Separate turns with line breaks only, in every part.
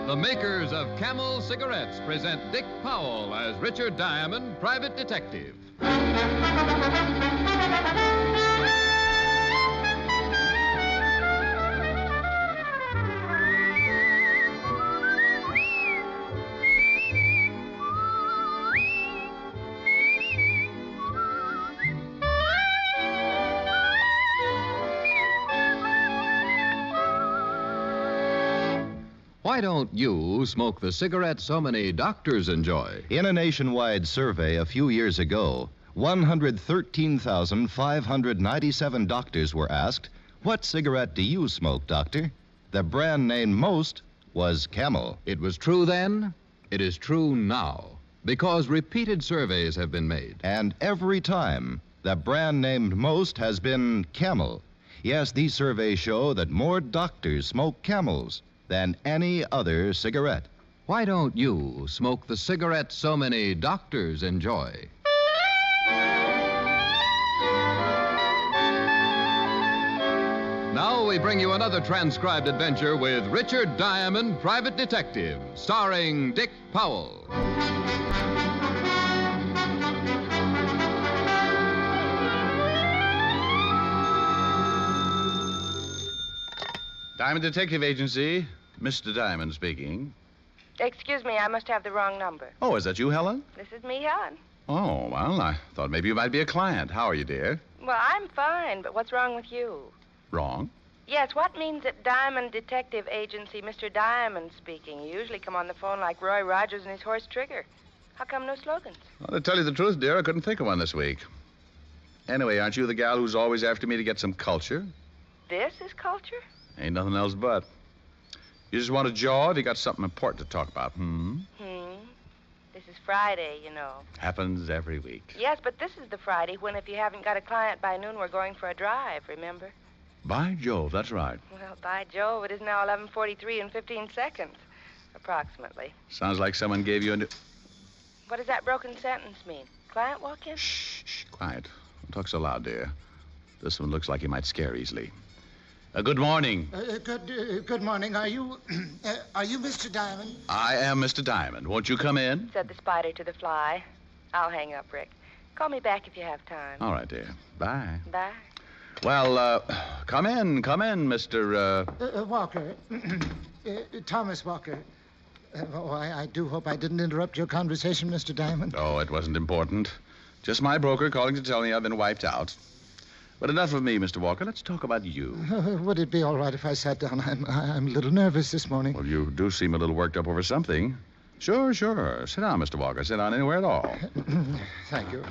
The makers of Camel cigarettes present Dick Powell as Richard Diamond, private detective. Why don't you smoke the cigarette so many doctors enjoy?
In a nationwide survey a few years ago, 113,597 doctors were asked, "What cigarette do you smoke, doctor?" The brand named most was Camel.
It was true then. It is true now. Because repeated surveys have been made.
And every time, the brand named most has been Camel. Yes, these surveys show that more doctors smoke Camels than any other cigarette.
Why don't you smoke the cigarette so many doctors enjoy? Now we bring you another transcribed adventure with Richard Diamond, private detective, starring Dick Powell.
Diamond Detective Agency, Mr. Diamond speaking.
Excuse me, I must have the wrong number.
Oh, is that you, Helen?
This is me, Helen.
Oh, well, I thought maybe you might be a client. How are you, dear?
Well, I'm fine, but what's wrong with you?
Wrong?
Yes, what means at Diamond Detective Agency, Mr. Diamond speaking? You usually come on the phone like Roy Rogers and his horse Trigger. How come no slogans?
Well, to tell you the truth, dear, I couldn't think of one this week. Anyway, aren't you the gal who's always after me to get some culture?
This is culture?
Ain't nothing else but. You just want a jaw if you got something important to talk about,
This is Friday, you know.
Happens every week.
Yes, but this is the Friday when if you haven't got a client by noon, we're going for a drive, remember?
By Jove, that's right.
Well, by Jove, it is now 11:43 and 15 seconds, approximately.
Sounds like someone gave you a new...
What does that broken sentence mean? Client walk in?
Shh, quiet. Don't talk so loud, dear. This one looks like he might scare easily. Good morning.
Good morning. Are you Mr. Diamond?
I am Mr. Diamond. Won't you come in?
Said the spider to the fly. I'll hang up, Rick. Call me back if you have time.
All right, dear. Bye.
Bye.
Well, come in, Mr.
Walker. Thomas Walker. I do hope I didn't interrupt your conversation, Mr. Diamond.
Oh, it wasn't important. Just my broker calling to tell me I've been wiped out. But enough of me, Mr. Walker. Let's talk about you.
Would it be all right if I sat down? I'm a little nervous this morning.
Well, you do seem a little worked up over something. Sure. Sit down, Mr. Walker. Sit down anywhere at all.
Thank you.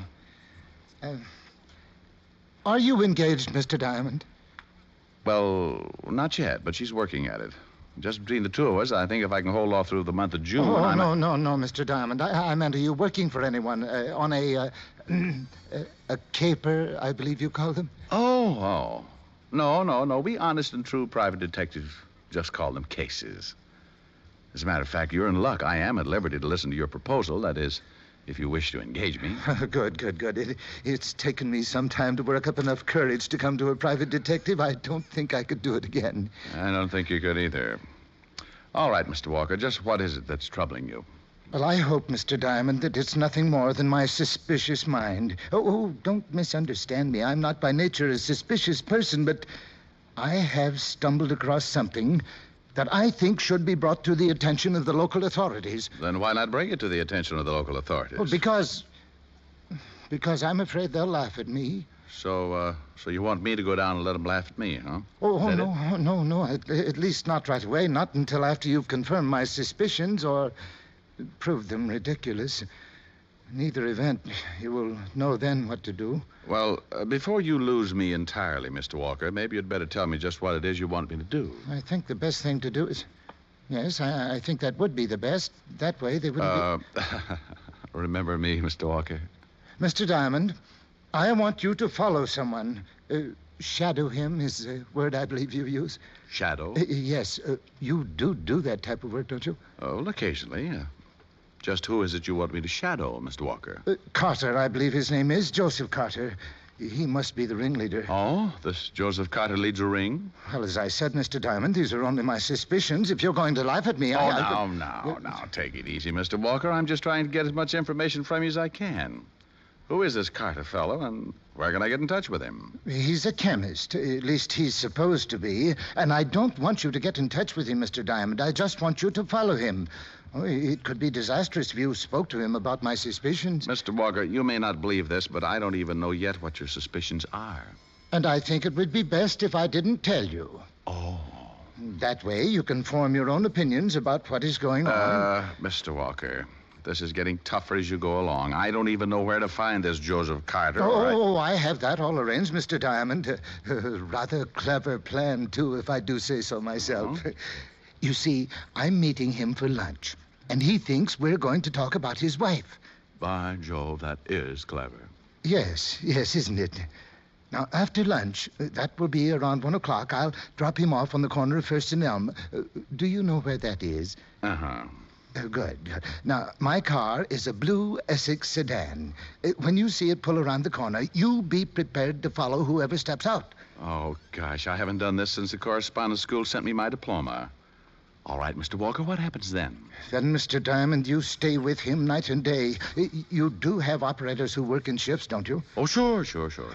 Are you engaged, Mr. Diamond?
Well, not yet, but she's working at it. Just between the two of us, I think if I can hold off through the month of June...
Oh, no, Mr. Diamond. I meant, are you working for anyone on a caper, I believe you call them?
Oh. No. We honest and true private detectives just call them cases. As a matter of fact, you're in luck. I am at liberty to listen to your proposal. That is, if you wish to engage me.
Good. It's taken me some time to work up enough courage to come to a private detective. I don't think I could do it again.
I don't think you could either. All right, Mr. Walker, just what is it that's troubling you?
Well, I hope, Mr. Diamond, that it's nothing more than my suspicious mind. Oh, don't misunderstand me. I'm not by nature a suspicious person, but I have stumbled across something that I think should be brought to the attention of the local authorities.
Then why not bring it to the attention of the local authorities?
Well, because I'm afraid they'll laugh at me.
So you want me to go down and let them laugh at me, huh?
No. At least not right away. Not until after you've confirmed my suspicions or proved them ridiculous. In either event, you will know then what to do.
Well, before you lose me entirely, Mr. Walker, maybe you'd better tell me just what it is you want me to do.
I think the best thing to do is... Yes, I think that would be the best. That way they wouldn't be...
Remember me, Mr. Walker?
Mr. Diamond, I want you to follow someone. Shadow him is the word I believe you use.
Shadow?
Yes. You do that type of work, don't you?
Oh, well, occasionally. Just who is it you want me to shadow, Mr. Walker?
Carter, I believe his name is. Joseph Carter. He must be the ringleader.
Oh, this Joseph Carter leads a ring?
Well, as I said, Mr. Diamond, these are only my suspicions. If you're going to laugh at me,
Now, take it easy, Mr. Walker. I'm just trying to get as much information from you as I can. Who is this Carter fellow, and where can I get in touch with him?
He's a chemist. At least he's supposed to be. And I don't want you to get in touch with him, Mr. Diamond. I just want you to follow him. Oh, it could be disastrous if you spoke to him about my suspicions.
Mr. Walker, you may not believe this, but I don't even know yet what your suspicions are.
And I think it would be best if I didn't tell you.
Oh.
That way you can form your own opinions about what is going on.
Mr. Walker, this is getting tougher as you go along. I don't even know where to find this Joseph Carter.
I have that all arranged, Mr. Diamond. Rather clever plan, too, if I do say so myself.
Oh?
You see, I'm meeting him for lunch, and he thinks we're going to talk about his wife.
By Jove, that is clever.
Yes, isn't it? Now, after lunch, that will be around 1 o'clock, I'll drop him off on the corner of First and Elm. Do you know where that is?
Uh-huh.
Good. Now, my car is a blue Essex sedan. When you see it pull around the corner, you be prepared to follow whoever steps out.
Oh, gosh, I haven't done this since the correspondence school sent me my diploma. All right, Mr. Walker, what happens then?
Then, Mr. Diamond, you stay with him night and day. You do have operators who work in shifts, don't you?
Oh, sure.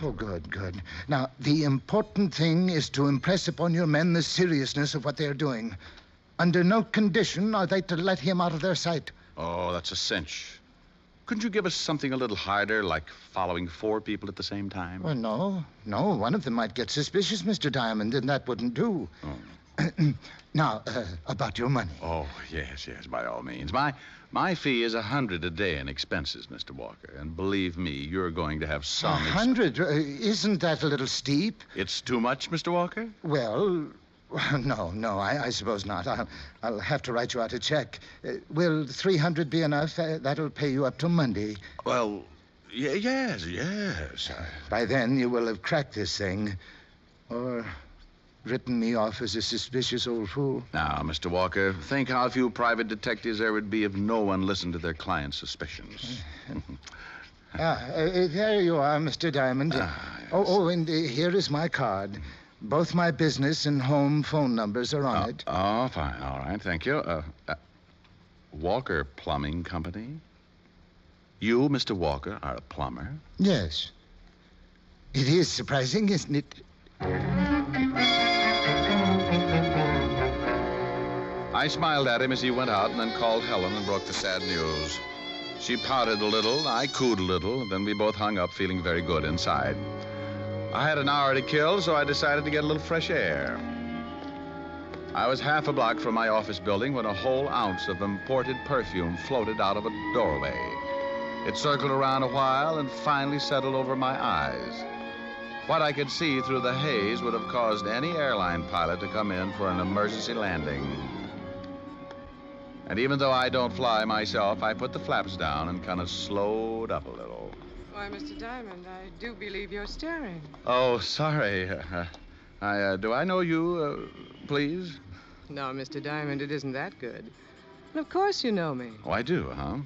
Oh, good. Now, the important thing is to impress upon your men the seriousness of what they're doing. Under no condition are they to let him out of their sight.
Oh, that's a cinch. Couldn't you give us something a little harder, like following 4 people at the same time?
Well, no. One of them might get suspicious, Mr. Diamond, and that wouldn't do.
Oh.
Now, about your money.
Oh, yes, by all means. My fee is $100 a day in expenses, Mr. Walker. And believe me, you're going to have some...
100? Isn't that a little steep?
It's too much, Mr. Walker?
Well, no, I suppose not. I'll have to write you out a check. Will 300 be enough? That'll pay you up till Monday.
Well, yes.
By then, you will have cracked this thing. Or written me off as a suspicious old fool.
Now, Mr. Walker, think how few private detectives there would be if no one listened to their clients' suspicions.
There you are, Mr. Diamond.
Yes.
And here is my card. Both my business and home phone numbers are on it.
Oh, fine. All right, thank you. Walker Plumbing Company? You, Mr. Walker, are a plumber?
Yes. It is surprising, isn't it?
I smiled at him as he went out and then called Helen and broke the sad news. She pouted a little, I cooed a little, then we both hung up feeling very good inside. I had an hour to kill, so I decided to get a little fresh air. I was half a block from my office building when a whole ounce of imported perfume floated out of a doorway. It circled around a while and finally settled over my eyes. What I could see through the haze would have caused any airline pilot to come in for an emergency landing. And even though I don't fly myself, I put the flaps down and kind of slowed up a little.
Why, Mr. Diamond, I do believe you're staring.
Oh, sorry. Do I know you, please?
No, Mr. Diamond, it isn't that good. And of course you know me.
Oh, I do, huh?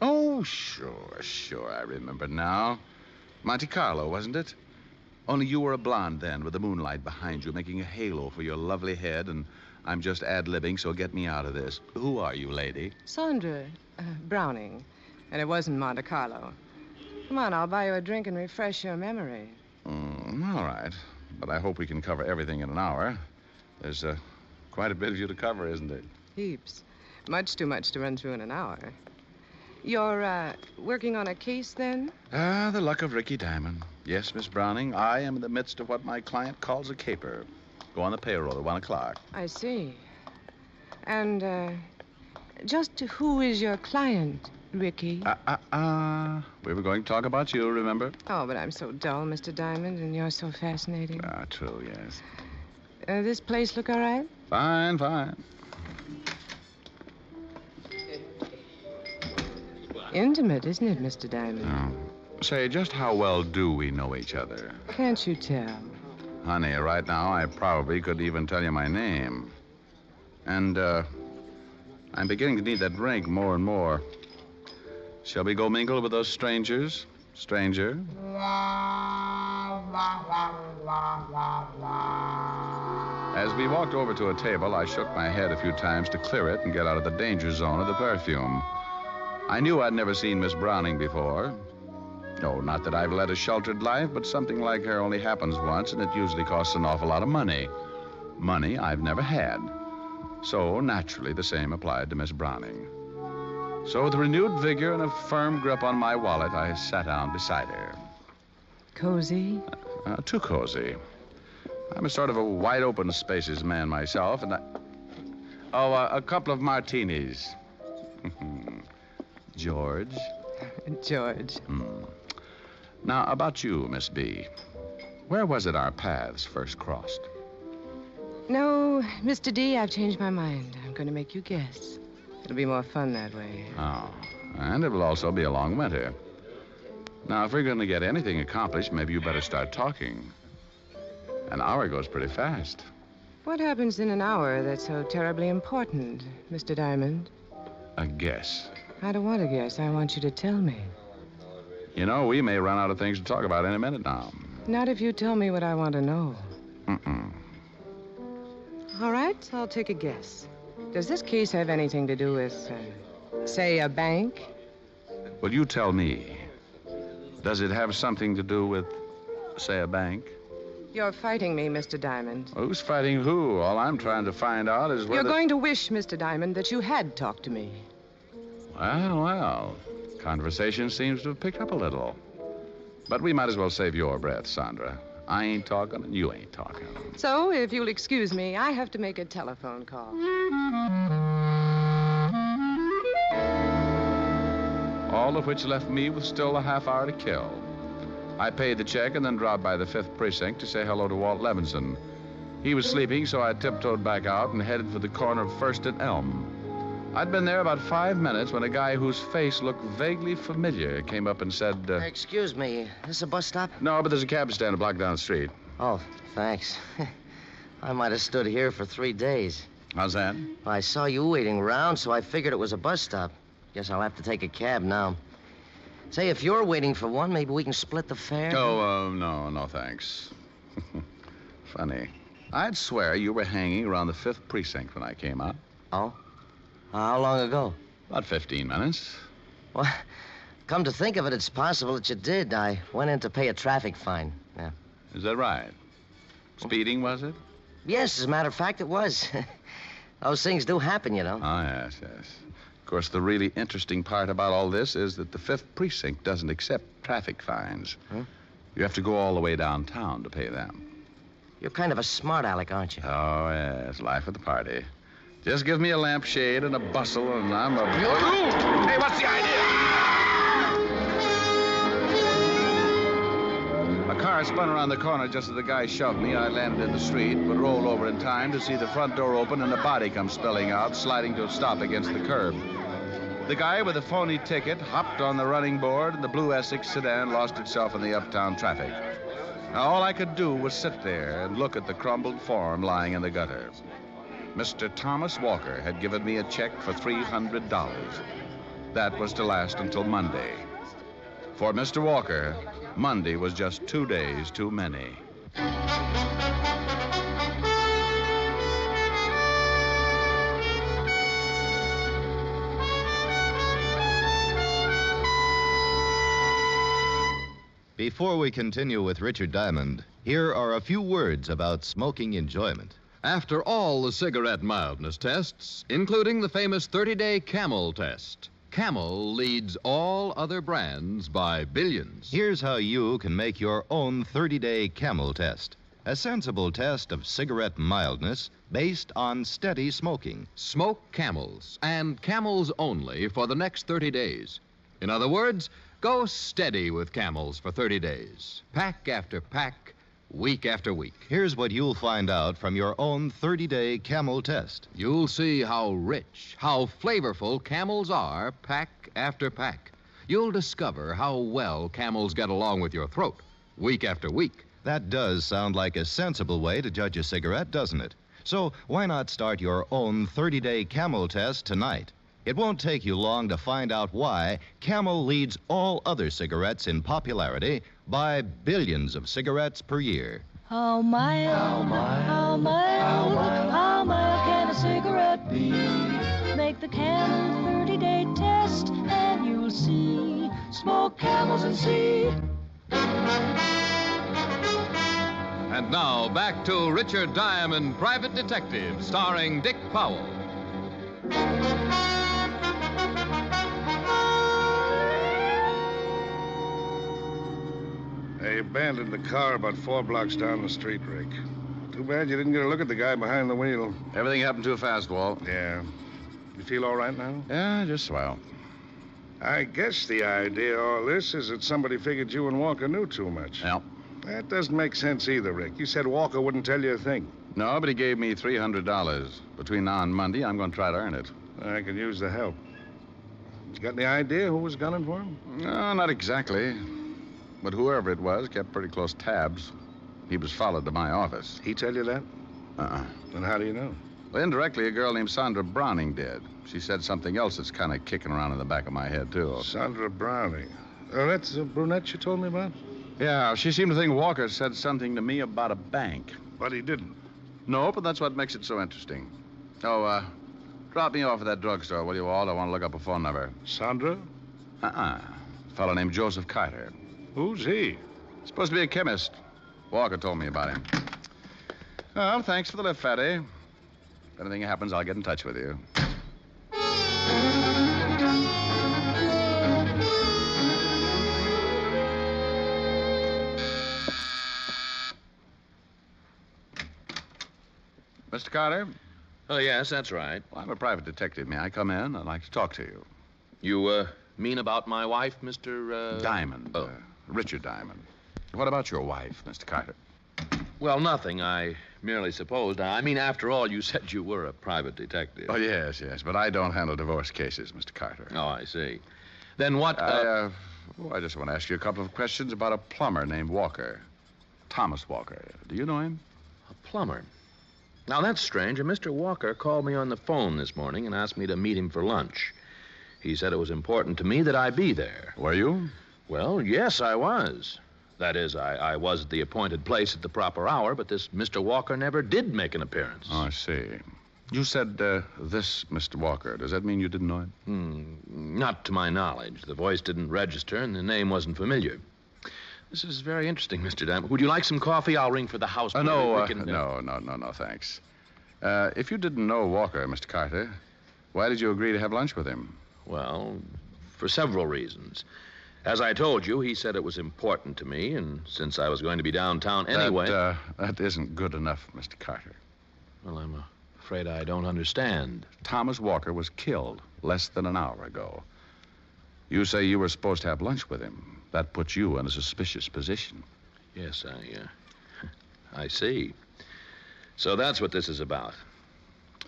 Oh, sure, I remember now. Monte Carlo, wasn't it? Only you were a blonde then, with the moonlight behind you, making a halo for your lovely head, and I'm just ad-libbing, so get me out of this. Who are you, lady?
Sandra Browning. And it wasn't Monte Carlo. Come on, I'll buy you a drink and refresh your memory.
All right. But I hope we can cover everything in an hour. There's quite a bit of you to cover, isn't there?
Heaps. Much too much to run through in an hour. You're working on a case, then?
The luck of Ricky Diamond. Yes, Miss Browning, I am in the midst of what my client calls a caper. Go on the payroll at 1 o'clock.
I see. And, just who is your client, Ricky?
We were going to talk about you, remember?
Oh, but I'm so dull, Mr. Diamond, and you're so fascinating.
True, yes.
This place look all right?
Fine.
Intimate, isn't it, Mr. Diamond?
Oh. Say, just how well do we know each other?
Can't you tell?
Honey, right now, I probably could even tell you my name. And, I'm beginning to need that drink more and more. Shall we go mingle with those strangers? Stranger? As we walked over to a table, I shook my head a few times to clear it and get out of the danger zone of the perfume. I knew I'd never seen Miss Browning before. No, not that I've led a sheltered life, but something like her only happens once, and it usually costs an awful lot of money. Money I've never had. So, naturally, the same applied to Miss Browning. So, with renewed vigor and a firm grip on my wallet, I sat down beside her.
Cozy?
Too cozy. I'm a sort of a wide-open spaces man myself, and a couple of martinis. George?
George.
Now, about you, Miss B. Where was it our paths first crossed?
No, Mr. D, I've changed my mind. I'm going to make you guess. It'll be more fun that way.
Oh, and it will also be a long winter. Now, if we're going to get anything accomplished, maybe you better start talking. An hour goes pretty fast.
What happens in an hour that's so terribly important, Mr. Diamond?
A guess.
I don't want to guess. I want you to tell me.
You know, we may run out of things to talk about any minute now.
Not if you tell me what I want to know.
Mm-mm.
All right, I'll take a guess. Does this case have anything to do with, say, a bank?
Well, you tell me. Does it have something to do with, say, a bank?
You're fighting me, Mr. Diamond.
Who's fighting who? All I'm trying to find out is whether...
You're going to wish, Mr. Diamond, that you had talked to me.
Well. Conversation seems to have picked up a little. But we might as well save your breath, Sandra. I ain't talking and you ain't talking.
So, if you'll excuse me, I have to make a telephone call.
All of which left me with still a half hour to kill. I paid the check and then dropped by the 5th Precinct to say hello to Walt Levinson. He was sleeping, so I tiptoed back out and headed for the corner of 1st and Elm. I'd been there about 5 minutes when a guy whose face looked vaguely familiar came up and said,
Excuse me, is this a bus stop?
No, but there's a cab stand a block down the street.
Oh, thanks. I might have stood here for 3 days.
How's that?
I saw you waiting around, so I figured it was a bus stop. Guess I'll have to take a cab now. Say, if you're waiting for one, maybe we can split the fare?
Oh, no, thanks. Funny. I'd swear you were hanging around the 5th Precinct when I came out.
Oh? How long ago?
About 15 minutes.
Well, come to think of it, it's possible that you did. I went in to pay a traffic fine. Yeah.
Is that right? Speeding, was it?
Yes, as a matter of fact, it was. Those things do happen, you know.
Oh, yes. Of course, the really interesting part about all this is that the 5th Precinct doesn't accept traffic fines.
Huh?
You have to go all the way downtown to pay them.
You're kind of a smart aleck, aren't you?
Oh, yes. Life of the party. Just give me a lampshade and a bustle, and I'm a...
Hey, what's the idea?
A car spun around the corner just as the guy shoved me. I landed in the street, but rolled over in time to see the front door open and a body come spilling out, sliding to a stop against the curb. The guy with the phony ticket hopped on the running board, and the blue Essex sedan lost itself in the uptown traffic. Now, all I could do was sit there and look at the crumbled form lying in the gutter. Mr. Thomas Walker had given me a check for $300. That was to last until Monday. For Mr. Walker, Monday was just 2 days too many.
Before we continue with Richard Diamond, here are a few words about smoking enjoyment.
After all the cigarette mildness tests, including the famous 30-day Camel test, Camel leads all other brands by billions.
Here's how you can make your own 30-day Camel test. A sensible test of cigarette mildness based on steady smoking.
Smoke Camels, and Camels only for the next 30 days. In other words, go steady with Camels for 30 days. Pack after pack, week after week.
Here's what you'll find out from your own 30-day Camel test.
You'll see how rich, how flavorful Camels are pack after pack. You'll discover how well Camels get along with your throat week after week.
That does sound like a sensible way to judge a cigarette, doesn't it? So why not start your own 30-day Camel test tonight? It won't take you long to find out why Camel leads all other cigarettes in popularity by billions of cigarettes per year.
How mild can a cigarette be? Make the Camel 30-day test and you'll see. Smoke Camels and see.
And now, back to Richard Diamond, Private Detective, starring Dick Powell.
They abandoned the car about 4 blocks down the street, Rick. Too bad you didn't get a look at the guy behind the wheel.
Everything happened too fast, Walt.
Yeah. You feel all right now?
Yeah, just swell.
I guess the idea of all this is that somebody figured you and Walker knew too much.
Yeah.
That doesn't make sense either, Rick. You said Walker wouldn't tell you a thing.
No, but he gave me $300. Between now and Monday, I'm going to try to earn it.
I could use the help. You got any idea who was gunning for him?
No, not exactly. But whoever it was kept pretty close tabs. He was followed to my office.
He tell you that?
Uh-uh.
Then how do you know?
Well, indirectly, a girl named Sandra Browning did. She said something else that's kind of kicking around in the back of my head, too.
Sandra Browning. Oh, that's the brunette you told me about?
Yeah, she seemed to think Walker said something to me about a bank.
But he didn't.
No, but that's what makes it so interesting. Oh, drop me off at that drugstore, will you, Walt? I want to look up a phone number.
Sandra?
A fellow named Joseph Carter.
Who's he?
Supposed to be a chemist. Walker told me about him. Well, thanks for the lift, Fatty. If anything happens, I'll get in touch with you. Mr. Carter?
Oh, yes, that's right.
Well, I'm a private detective. May I come in? I'd like to talk to you.
You, mean about my wife, Mr.
Diamond.
Oh.
Richard Diamond. What about your wife, Mr. Carter?
Well, nothing. I merely supposed. I mean, after all, you said you were a private detective.
Oh, yes, but I don't handle divorce cases, Mr. Carter.
Oh, I see. Then what...
I just want to ask you a couple of questions about a plumber named Walker. Thomas Walker. Do you know him?
A plumber? Now, that's strange. Mr. Walker called me on the phone this morning and asked me to meet him for lunch. He said it was important to me that I be there.
Were you?
Well, yes, I was. That is, I was at the appointed place at the proper hour, but this Mr. Walker never did make an appearance.
Oh, I see. You said, this Mr. Walker. Does that mean you didn't know him?
Not to my knowledge. The voice didn't register, and the name wasn't familiar. This is very interesting, Mr. Diamond. Would you like some coffee? I'll ring for the house.
No, thanks. If you didn't know Walker, Mr. Carter, why did you agree to have lunch with him?
Well, for several reasons. As I told you, he said it was important to me, and since I was going to be downtown anyway...
That isn't good enough, Mr. Carter.
Well, I'm afraid I don't understand.
Thomas Walker was killed less than an hour ago. You say you were supposed to have lunch with him. That puts you in a suspicious position.
Yes, I see. So that's what this is about.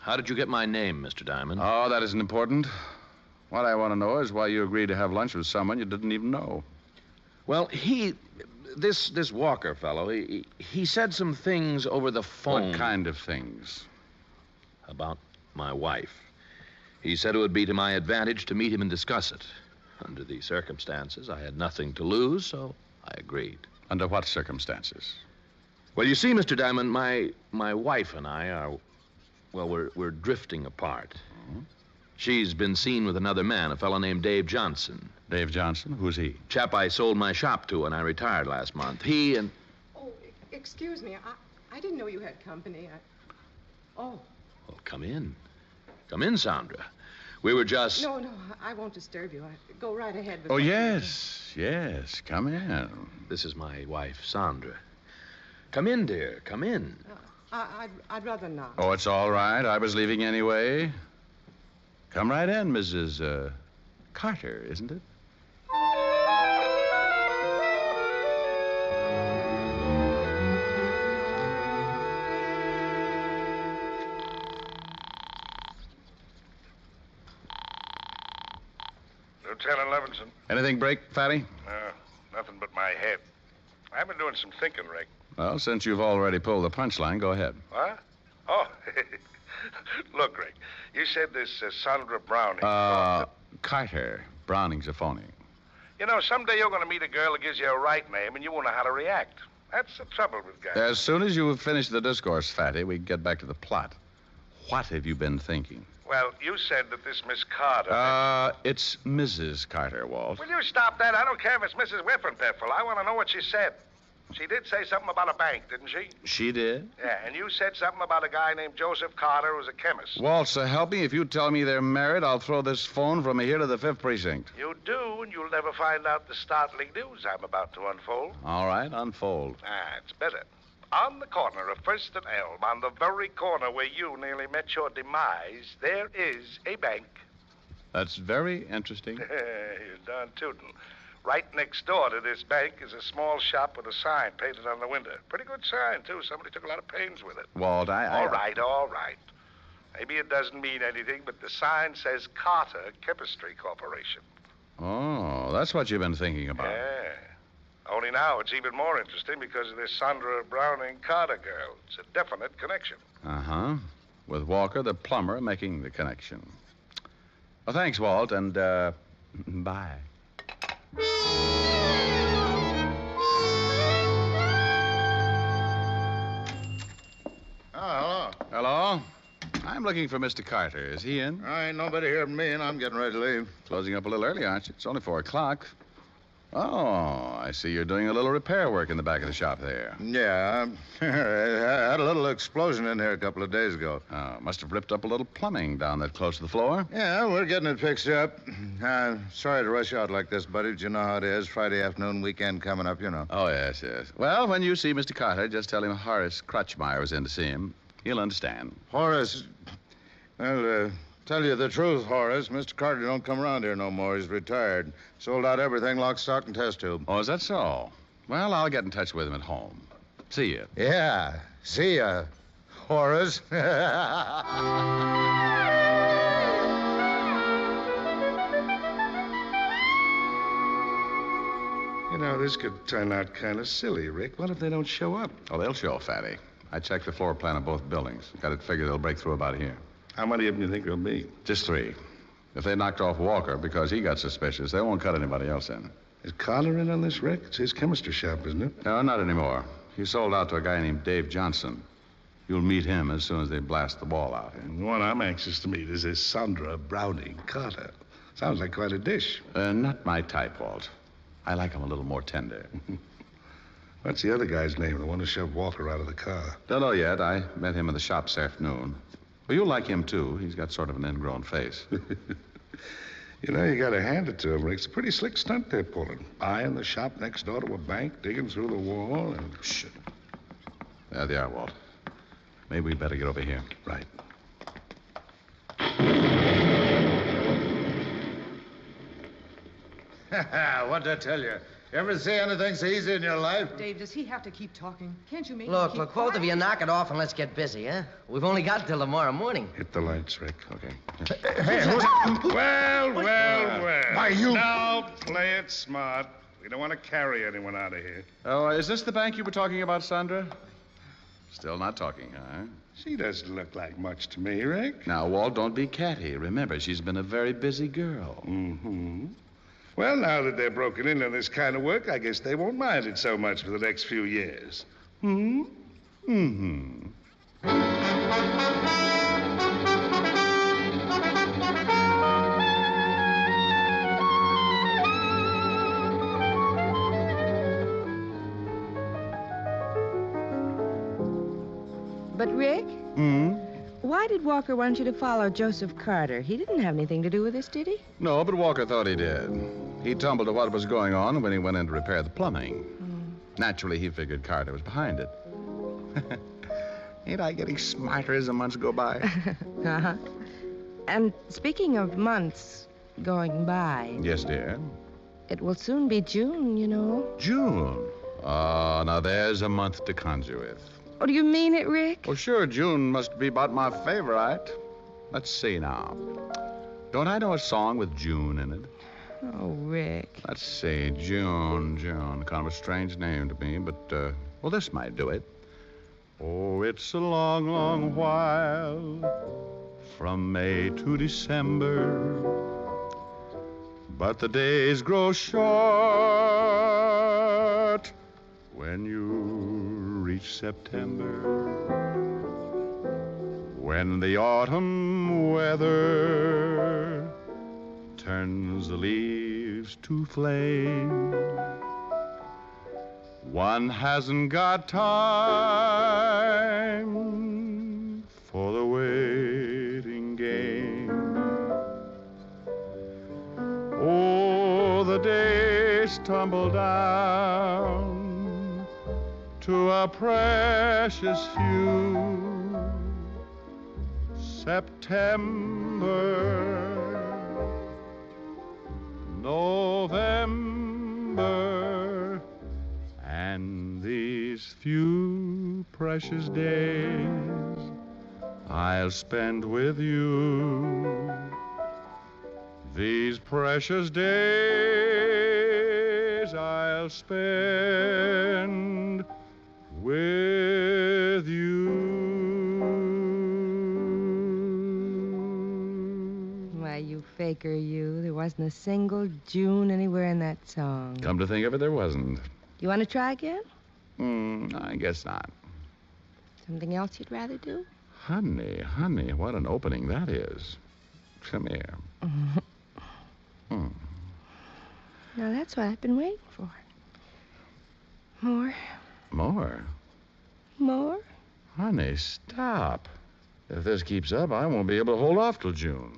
How did you get my name, Mr. Diamond?
Oh, that isn't important. What I want to know is why you agreed to have lunch with someone you didn't even know.
Well, this Walker fellow, he said some things over the phone.
What kind of things?
About my wife. He said it would be to my advantage to meet him and discuss it. Under these circumstances, I had nothing to lose, so I agreed.
Under what circumstances?
Well, you see, Mr. Diamond, my wife and I are, well, we're drifting apart.
Mm-hmm.
She's been seen with another man, a fellow named Dave Johnson.
Dave Johnson? Who's he?
Chap I sold my shop to when I retired last month. He and...
Oh, excuse me. I didn't know you had company. Oh.
Well, come in. Come in, Sandra. We were just...
No, I won't disturb you. Go right ahead with...
Oh, yes. Come in.
This is my wife, Sandra. Come in, dear. Come in.
I'd rather not.
Oh, it's all right. I was leaving anyway. Come right in, Mrs. Carter, isn't it?
Lieutenant Levinson.
Anything break, Fatty?
Nothing but my head. I've been doing some thinking, Rick.
Well, since you've already pulled the punchline, go ahead.
What? Oh, Look, Rick, you said this Sandra Browning.
Carter. Browning's a phony.
You know, someday you're going to meet a girl that gives you a right name and you won't know how to react. That's the trouble with guys.
As soon as you have finished the discourse, Fatty, we get back to the plot. What have you been thinking?
Well, you said that this Miss Carter...
It's Mrs. Carter, Walt.
Will you stop that? I don't care if it's Mrs. Whippenpeffel. I want to know what she said. She did say something about a bank, didn't she?
She did?
Yeah, and you said something about a guy named Joseph Carter who's a chemist.
Walt, so help me. If you tell me they're married, I'll throw this phone from here to the 5th precinct.
You do, and you'll never find out the startling news I'm about to unfold.
All right, unfold.
It's better. On the corner of First and Elm, on the very corner where you nearly met your demise, there is a bank.
That's very interesting.
You're darn tootin'. Right next door to this bank is a small shop with a sign painted on the window. Pretty good sign, too. Somebody took a lot of pains with it.
Walt,
All right. Maybe it doesn't mean anything, but the sign says Carter Chemistry Corporation.
Oh, that's what you've been thinking about.
Yeah. Only now it's even more interesting because of this Sandra Browning Carter girl. It's a definite connection.
Uh-huh. With Walker, the plumber, making the connection. Well, thanks, Walt, and, bye.
Oh, hello.
Hello? I'm looking for Mr. Carter. Is he in?
Ain't nobody here but me, and I'm getting ready to leave.
Closing up a little early, aren't you? It's only 4 o'clock. Oh, I see you're doing a little repair work in the back of the shop there.
Yeah, I had a little explosion in here a couple of days ago.
Oh, must have ripped up a little plumbing down that close to the floor.
Yeah, we're getting it fixed up. Sorry to rush out like this, buddy, but you know how it is. Friday afternoon, weekend coming up, you know.
Oh, yes. Well, when you see Mr. Carter, just tell him Horace Crutchmeyer was in to see him. He'll understand.
Horace, well, tell you the truth, Horace, Mr. Carter don't come around here no more. He's retired. Sold out everything, lock, stock, and test tube.
Oh, is that so? Well, I'll get in touch with him at home. See you.
Yeah, see ya, Horace.
You know, this could turn out kind of silly, Rick. What if they don't show up?
Oh, they'll show, Fatty. I checked the floor plan of both buildings. Got it figured they'll break through about here.
How many of them do you think there'll be?
Just 3. If they knocked off Walker because he got suspicious, they won't cut anybody else in.
Is Carter in on this, Rick? It's his chemistry shop, isn't it?
No, not anymore. He sold out to a guy named Dave Johnson. You'll meet him as soon as they blast the wall out here.
And the one I'm anxious to meet is this Sandra Browning Carter. Sounds like quite a dish.
Not my type, Walt. I like him a little more tender.
What's the other guy's name, the one who shoved Walker out of the car?
Don't know yet. I met him in the shop this afternoon. Well, you'll like him, too. He's got sort of an ingrown face.
You know, you got to hand it to him, Rick. It's a pretty slick stunt they're pulling. Buying the shop next door to a bank, digging through the wall, and...
Shh. There they are, Walt. Maybe we'd better get over here.
Right.
What'd I tell you? Ever see anything so easy in your life?
Dave, does he have to keep talking? Can't you make him
Look,
keep
both
quiet?
of you knock it off and let's get busy, huh? We've only got till tomorrow morning.
Hit the lights, Rick.
Okay.
Hey,
Well.
Why, you...
Now, play it smart. We don't want to carry anyone out of here.
Oh, is this the bank you were talking about, Sandra? Still not talking, huh?
She doesn't look like much to me, Rick.
Now, Walt, don't be catty. Remember, she's been a very busy girl.
Mm-hmm. Well, now that they're broken into this kind of work, I guess they won't mind it so much for the next few years. Hmm?
Mm-hmm.
But, Rick,
Hmm?
why did Walker want you to follow Joseph Carter? He didn't have anything to do with this, did he?
No, but Walker thought he did. He tumbled to what was going on when he went in to repair the plumbing. Naturally, he figured Carter was behind it. Ain't I getting smarter as the months go by?
Uh-huh. And speaking of months going by,
Yes, dear.
it will soon be June, you know.
June. Oh, now there's a month to conjure with.
Oh, do you mean it, Rick?
Well, sure, June must be about my favorite. Let's see now. Don't I know a song with June in it?
Oh, Rick.
Let's see. June. Kind of a strange name to me, but, well, this might do it. Oh, it's a long, long while from May to December, but the days grow short when you reach September, when the autumn weather turns the leaves to flame. One hasn't got time for the waiting game. Oh, the days tumble down to a precious few. September, November, and these few precious days I'll spend with you. These precious days I'll spend with you.
Why, you faker, you. There wasn't a single June anywhere in that song.
Come to think of it, there wasn't.
You want to try again?
I guess not.
Something else you'd rather do?
Honey, what an opening that is. Come here.
Now, that's what I've been waiting for. More.
More?
More?
Honey, stop. If this keeps up, I won't be able to hold off till June.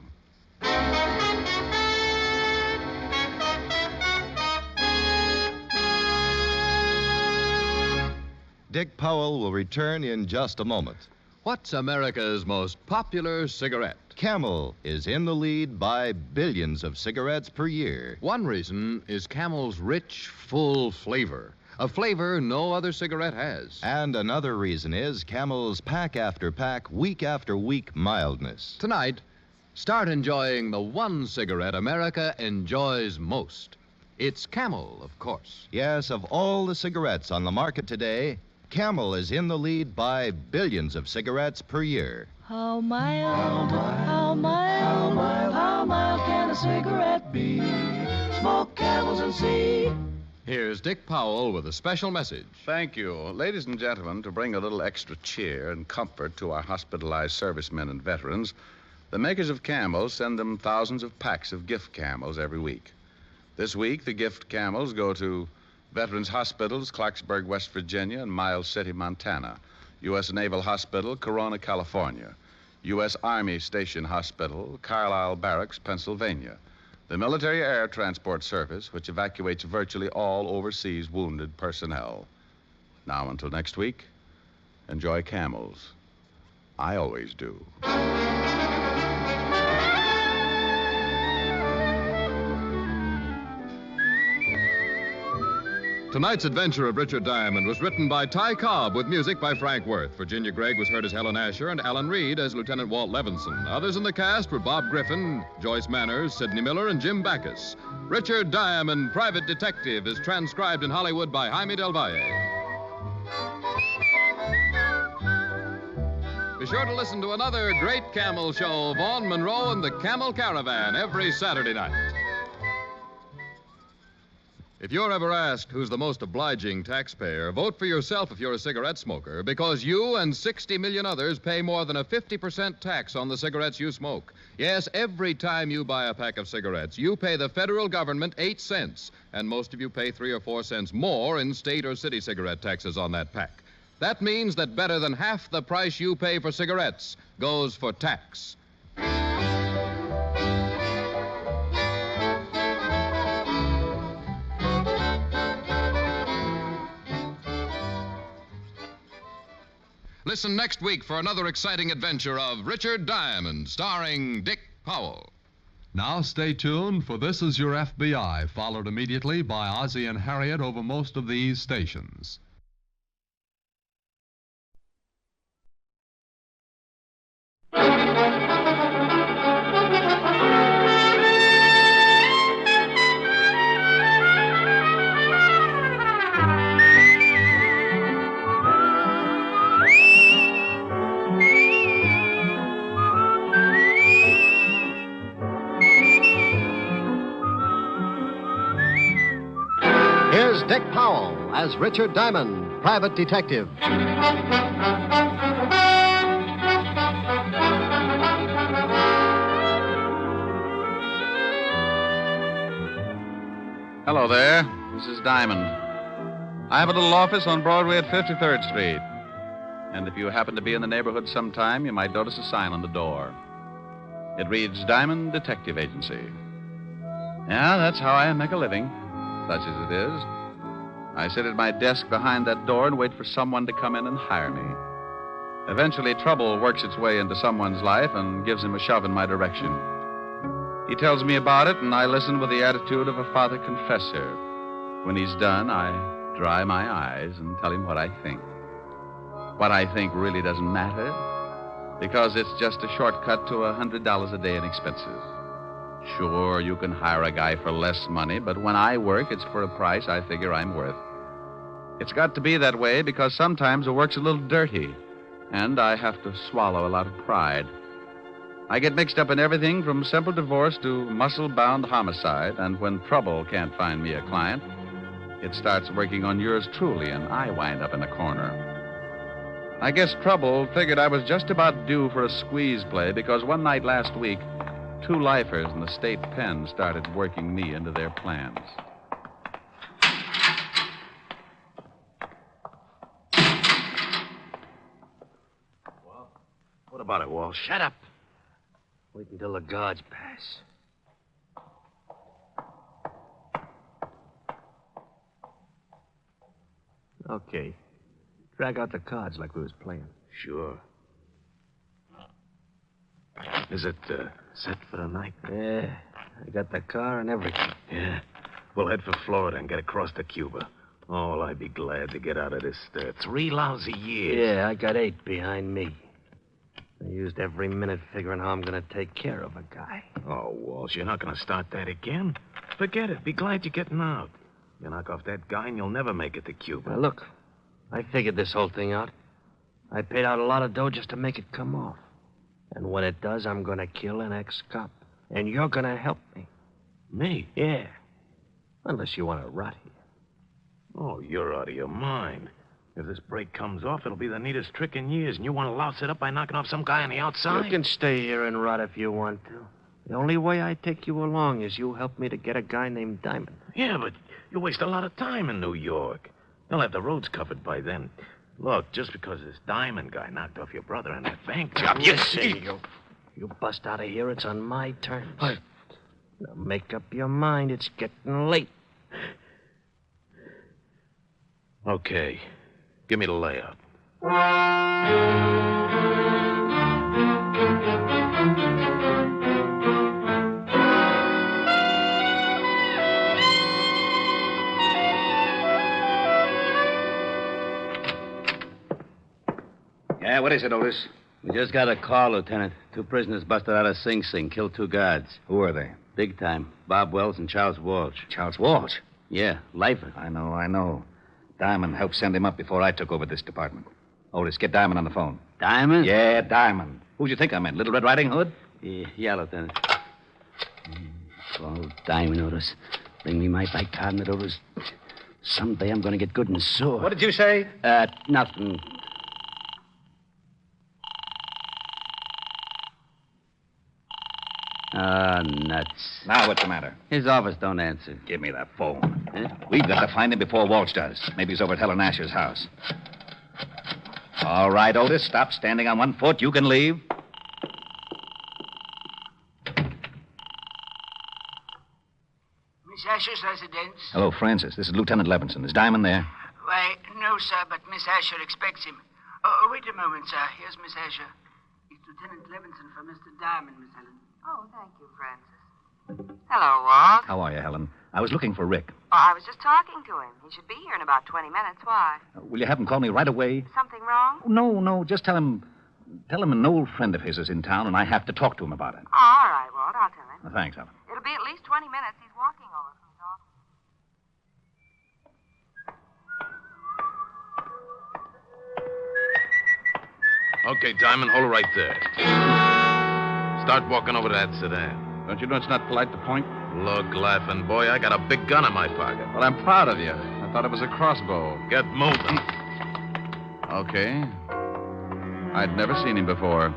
Dick Powell will return in just a moment.
What's America's most popular cigarette?
Camel is in the lead by billions of cigarettes per year.
One reason is Camel's rich, full flavor. A flavor no other cigarette has.
And another reason is Camel's pack after pack, week after week mildness.
Tonight, start enjoying the one cigarette America enjoys most. It's Camel, of course.
Yes, of all the cigarettes on the market today, Camel is in the lead by billions of cigarettes per year.
How mild, how mild, how mild can a cigarette be? Smoke Camels and see.
Here's Dick Powell with a special message.
Thank you. Ladies and gentlemen, to bring a little extra cheer and comfort to our hospitalized servicemen and veterans, the makers of Camels send them thousands of packs of gift Camels every week. This week, the gift Camels go to Veterans Hospitals, Clarksburg, West Virginia, and Miles City, Montana. U.S. Naval Hospital, Corona, California. U.S. Army Station Hospital, Carlisle Barracks, Pennsylvania. The Military Air Transport Service, which evacuates virtually all overseas wounded personnel. Now, until next week, enjoy Camels. I always do.
Tonight's adventure of Richard Diamond was written by Ty Cobb with music by Frank Worth. Virginia Gregg was heard as Helen Asher and Alan Reed as Lieutenant Walt Levinson. Others in the cast were Bob Griffin, Joyce Manners, Sidney Miller, and Jim Backus. Richard Diamond, Private Detective, is transcribed in Hollywood by Jaime Del Valle. Be sure to listen to another great Camel show, Vaughn Monroe and the Camel Caravan, every Saturday night. If you're ever asked who's the most obliging taxpayer, vote for yourself if you're a cigarette smoker, because you and 60 million others pay more than a 50% tax on the cigarettes you smoke. Yes, every time you buy a pack of cigarettes, you pay the federal government 8 cents, and most of you pay 3 or 4 cents more in state or city cigarette taxes on that pack. That means that better than half the price you pay for cigarettes goes for tax. Listen next week for another exciting adventure of Richard Diamond, starring Dick Powell.
Now stay tuned, for This Is Your FBI, followed immediately by Ozzie and Harriet over most of these stations.
Powell as Richard Diamond, private detective.
Hello there. This is Diamond. I have a little office on Broadway at 53rd Street. And if you happen to be in the neighborhood sometime, you might notice a sign on the door. It reads Diamond Detective Agency. Yeah, that's how I make a living, such as it is. I sit at my desk behind that door and wait for someone to come in and hire me. Eventually, trouble works its way into someone's life and gives him a shove in my direction. He tells me about it, and I listen with the attitude of a father confessor. When he's done, I dry my eyes and tell him what I think. What I think really doesn't matter, because it's just a shortcut to $100 a day in expenses. Sure, you can hire a guy for less money, but when I work, it's for a price I figure I'm worth. It's got to be that way because sometimes the work's a little dirty, and I have to swallow a lot of pride. I get mixed up in everything from simple divorce to muscle-bound homicide, and when trouble can't find me a client, it starts working on yours truly, and I wind up in a corner. I guess trouble figured I was just about due for a squeeze play because one night last week, 2 lifers in the state pen started working me into their plans.
What about it, Walsh?
Shut up. Wait until the guards pass. Okay. Drag out the cards like we was playing.
Sure. Is it set for the night?
Yeah. I got the car and everything.
Yeah. We'll head for Florida and get across to Cuba. Oh, well, I'd be glad to get out of this 3 lousy years.
Yeah, I got 8 behind me. I used every minute figuring how I'm going to take care of a guy.
Oh, Walsh, you're not going to start that again? Forget it. Be glad you're getting out. You knock off that guy and you'll never make it to Cuba.
Now, look, I figured this whole thing out. I paid out a lot of dough just to make it come off. And when it does, I'm going to kill an ex-cop. And you're going to help me.
Me?
Yeah. Unless you want to rot here.
Oh, you're out of your mind. If this break comes off, it'll be the neatest trick in years, and you want to louse it up by knocking off some guy on the outside?
You can stay here and rot if you want to. The only way I take you along is you help me to get a guy named Diamond.
Yeah, but you waste a lot of time in New York. They'll have the roads covered by then. Look, just because this Diamond guy knocked off your brother on that bank job,
You bust out of here, it's on my terms. Now make up your mind, it's getting late.
Okay. Give me the layout.
Yeah, what is it, Otis?
We just got a call, Lieutenant. 2 prisoners busted out of Sing Sing, killed 2 guards.
Who are they?
Big time. Bob Wells and Charles Walsh.
Charles Walsh?
Yeah, lifer.
I know. Diamond helped send him up before I took over this department. Otis, get Diamond on the phone.
Diamond?
Yeah, Diamond. Who'd you think I meant? Little Red Riding Hood?
Yeah, Lieutenant. Oh, Diamond, Otis. Bring me my bicarbonate, Otis. Someday I'm going to get good and sore.
What did you say?
Nothing. Nuts.
Now what's the matter?
His office don't answer.
Give me that phone. Huh? We've got to find him before Walsh does. Maybe he's over at Helen Asher's house. All right, Otis, stop standing on one foot. You can leave.
Miss Asher's residence?
Hello, Francis. This is Lieutenant Levinson. Is Diamond there?
Why, no, sir, but Miss Asher expects him. Wait a moment, sir. Here's Miss Asher. It's Lieutenant Levinson for Mr. Diamond, Miss Helen.
Oh, thank you, Francis. Hello, Walt.
How are you, Helen? I was looking for Rick.
Oh, I was just talking to him. He should be here in about 20 minutes. Why?
Will you have him call me right away?
Something wrong?
No. Just tell him an old friend of his is in town, and I have to talk to him about it.
Oh, all right, Walt. I'll tell him.
Thanks, Helen.
It'll be at least 20 minutes. He's walking over from his office.
Okay, Diamond, hold it right there. Start walking over to that sedan.
Don't you know it's not polite to point?
Look, laughing boy, I got a big gun in my pocket.
Well, I'm proud of you. Now I thought it was a crossbow.
Get moving.
Okay. I'd never seen him before.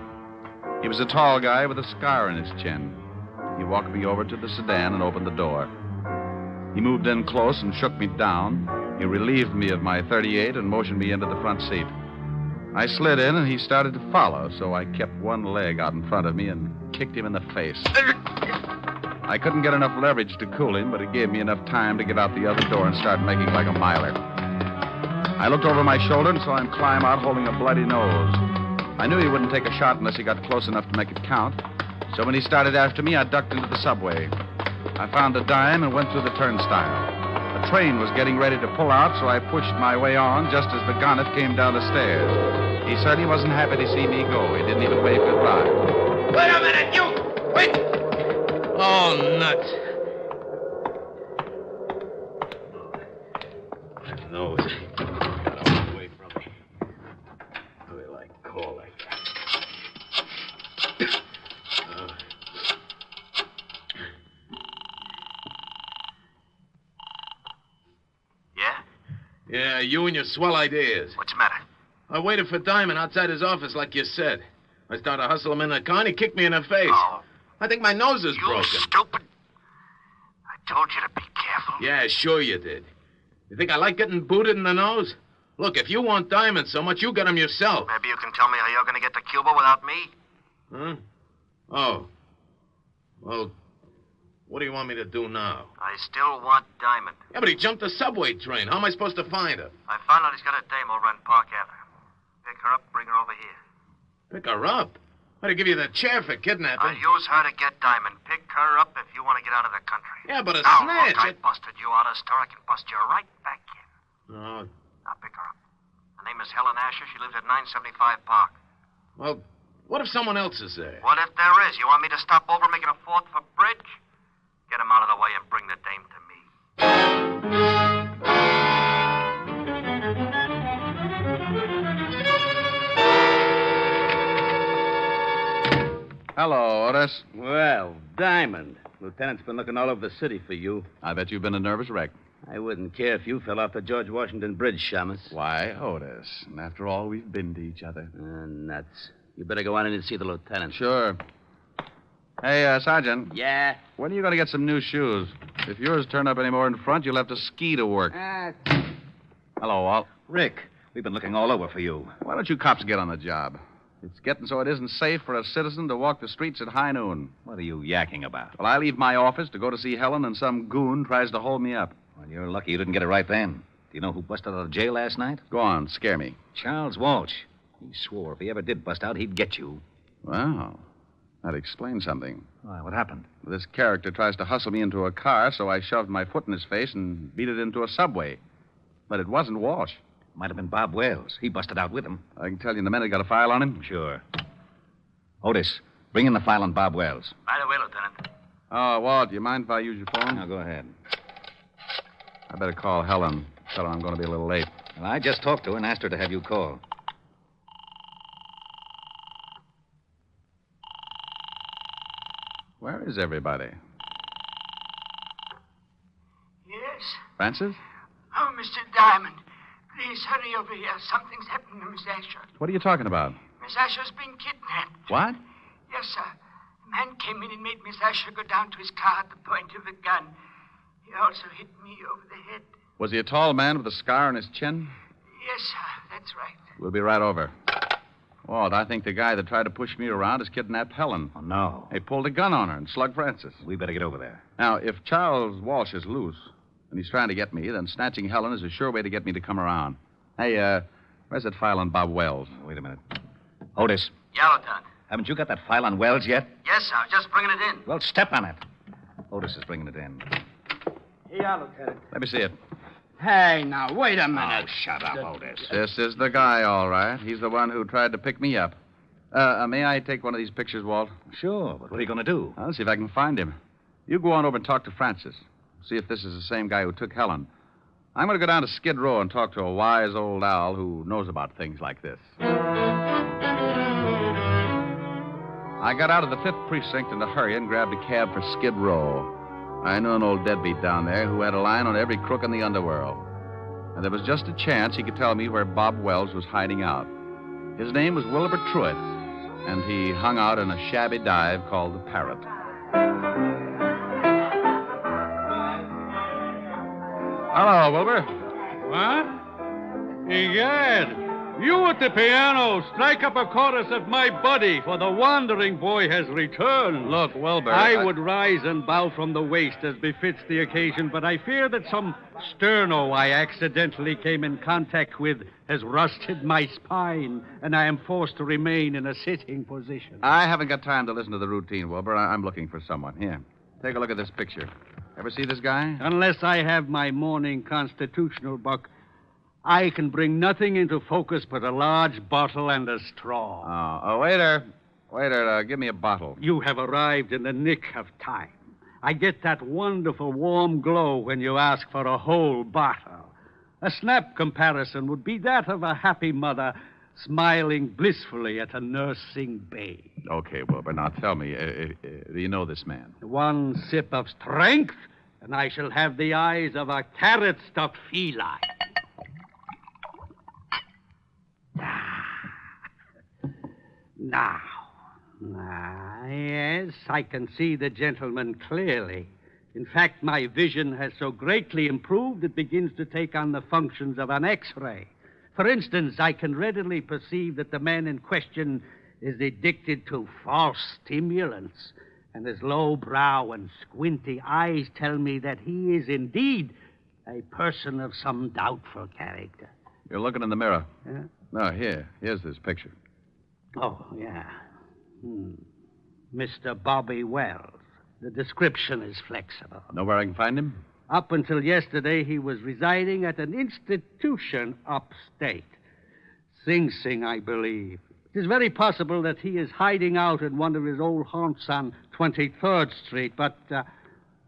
He was a tall guy with a scar on his chin. He walked me over to the sedan and opened the door. He moved in close and shook me down. He relieved me of my .38 and motioned me into the front seat. I slid in and he started to follow, so I kept one leg out in front of me and kicked him in the face. I couldn't get enough leverage to cool him, but it gave me enough time to get out the other door and start making like a miler. I looked over my shoulder and saw him climb out holding a bloody nose. I knew he wouldn't take a shot unless he got close enough to make it count. So when he started after me, I ducked into the subway. I found a dime and went through the turnstile. A train was getting ready to pull out, so I pushed my way on just as the gunner came down the stairs. He certainly wasn't happy to see me go. He didn't even wave goodbye.
Wait a minute, you! Wait!
Oh, nuts. My nose. Got away from me. How do I call like that? Yeah, you and your swell ideas.
What's the matter?
I waited for Diamond outside his office like you said. I started to hustle him in the car and he kicked me in the face.
Oh.
I think my nose is broken.
You stupid. I told you to be careful.
Yeah, sure you did. You think I like getting booted in the nose? Look, if you want Diamond so much, you get him yourself.
Maybe you can tell me how you're going to get to Cuba without me?
Huh? Oh. Well, what do you want me to do now?
I still want Diamond.
Yeah, but he jumped the subway train. How am I supposed to find her?
I found out he's got a dame over on Park Avenue. Pick her up, bring her over here.
Pick her up? I'd give you the chair for kidnapping.
I'll use her to get Diamond. Pick her up if you want to get out of the country.
Yeah, but a
now,
snitch...
Look, I busted you out of the store. I can bust you right back in.
No.
Now, pick her up. Her name is Helen Asher. She lives at 975 Park.
Well, what if someone else is there?
What if there is? You want me to stop over making a fourth for Bridge? Get him out of the way and bring the dame to me.
Hello, Otis.
Well, Diamond. Lieutenant's been looking all over the city for you.
I bet you've been a nervous wreck.
I wouldn't care if you fell off the George Washington Bridge, Shamus.
Why, Otis? And after all, we've been to each other.
Nuts. You better go on in and see the lieutenant.
Sure. Hey, Sergeant.
Yeah?
When are you going to get some new shoes? If yours turn up any more in front, you'll have to ski to work. Hello, Walt.
Rick, we've been looking all over for you.
Why don't you cops get on the job? It's getting so it isn't safe for a citizen to walk the streets at high noon.
What are you yakking about?
Well, I leave my office to go to see Helen, and some goon tries to hold me up.
Well, you're lucky you didn't get it right then. Do you know who busted out of jail last night?
Go on, scare me.
Charles Walsh. He swore if he ever did bust out, he'd get you.
Wow. That explains something.
Why, what happened?
This character tries to hustle me into a car, so I shoved my foot in his face and beat it into a subway. But it wasn't Walsh.
Might have been Bob Wells. He busted out with him.
I can tell you in a minute. Got a file on him?
Sure. Otis, bring in the file on Bob Wells.
Right away, Lieutenant.
Oh, Walt, do you mind if I use your phone?
Now, go ahead.
I better call Helen. Tell her I'm going to be a little late.
Well, I just talked to her and asked her to have you call.
Where is everybody?
Yes?
Francis?
Oh, Mr. Diamond, please hurry over here. Something's happened to Miss Asher.
What are you talking about?
Miss Asher's been kidnapped.
What?
Yes, sir. A man came in and made Miss Asher go down to his car at the point of a gun. He also hit me over the head.
Was he a tall man with a scar on his chin?
Yes, sir. That's right.
We'll be right over. Walt, I think the guy that tried to push me around has kidnapped Helen.
Oh, no.
They pulled a gun on her and slugged Francis.
We better get over there.
Now, if Charles Walsh is loose and he's trying to get me, then snatching Helen is a sure way to get me to come around. Hey, where's that file on Bob Wells?
Wait a minute. Otis,
Yeah, Lieutenant.
haven't you got that file on Wells yet?
Yes, sir. Just bringing it in.
Well, step on it. Otis is bringing it in.
Yeah, Lieutenant.
Let me see it.
Hey, now, wait a minute.
Oh, shut up, Otis.
This is the guy, all right. He's the one who tried to pick me up. May I take one of these pictures, Walt?
Sure, but what are you going to do?
I'll see if I can find him. You go on over and talk to Francis. See if this is the same guy who took Helen. I'm going to go down to Skid Row and talk to a wise old owl who knows about things like this. I got out of the 5th Precinct in a hurry and grabbed a cab for Skid Row. I knew an old deadbeat down there who had a line on every crook in the underworld. and there was just a chance he could tell me where Bob Wells was hiding out. His name was Wilbur Truitt, and he hung out in a shabby dive called the Parrot. Hello, Wilbur.
What? Egad, you at the piano, strike up a chorus of My Buddy, for the wandering boy has returned.
Look, Wilbur.
I would rise and bow from the waist as befits the occasion, but I fear that some sterno I accidentally came in contact with has rusted my spine, and I am forced to remain in a sitting position.
I haven't got time to listen to the routine, Wilbur. I'm looking for someone. Here, take a look at this picture. Ever see this guy?
Unless I have my morning constitutional, Buck, I can bring nothing into focus but a large bottle and a straw.
Oh, waiter. Waiter, give me a bottle.
You have arrived in the nick of time. I get that wonderful warm glow when you ask for a whole bottle. A snap comparison would be that of a happy mother smiling blissfully at a nursing babe.
Okay, Wilbur, now tell me, do you know this man?
One sip of strength, and I shall have the eyes of a carrot-stuffed feline. Now, yes, I can see the gentleman clearly. In fact, my vision has so greatly improved it begins to take on the functions of an X-ray. For instance, I can readily perceive that the man in question is addicted to false stimulants, and his low brow and squinty eyes tell me that he is indeed a person of some doubtful character.
You're looking in the mirror.
Yeah?
No, here's this picture.
Oh, yeah. Mr. Bobby Wells. The description is flexible.
Know where I can find him?
Up until yesterday, he was residing at an institution upstate. Sing Sing, I believe. It is very possible that he is hiding out in one of his old haunts on 23rd Street, but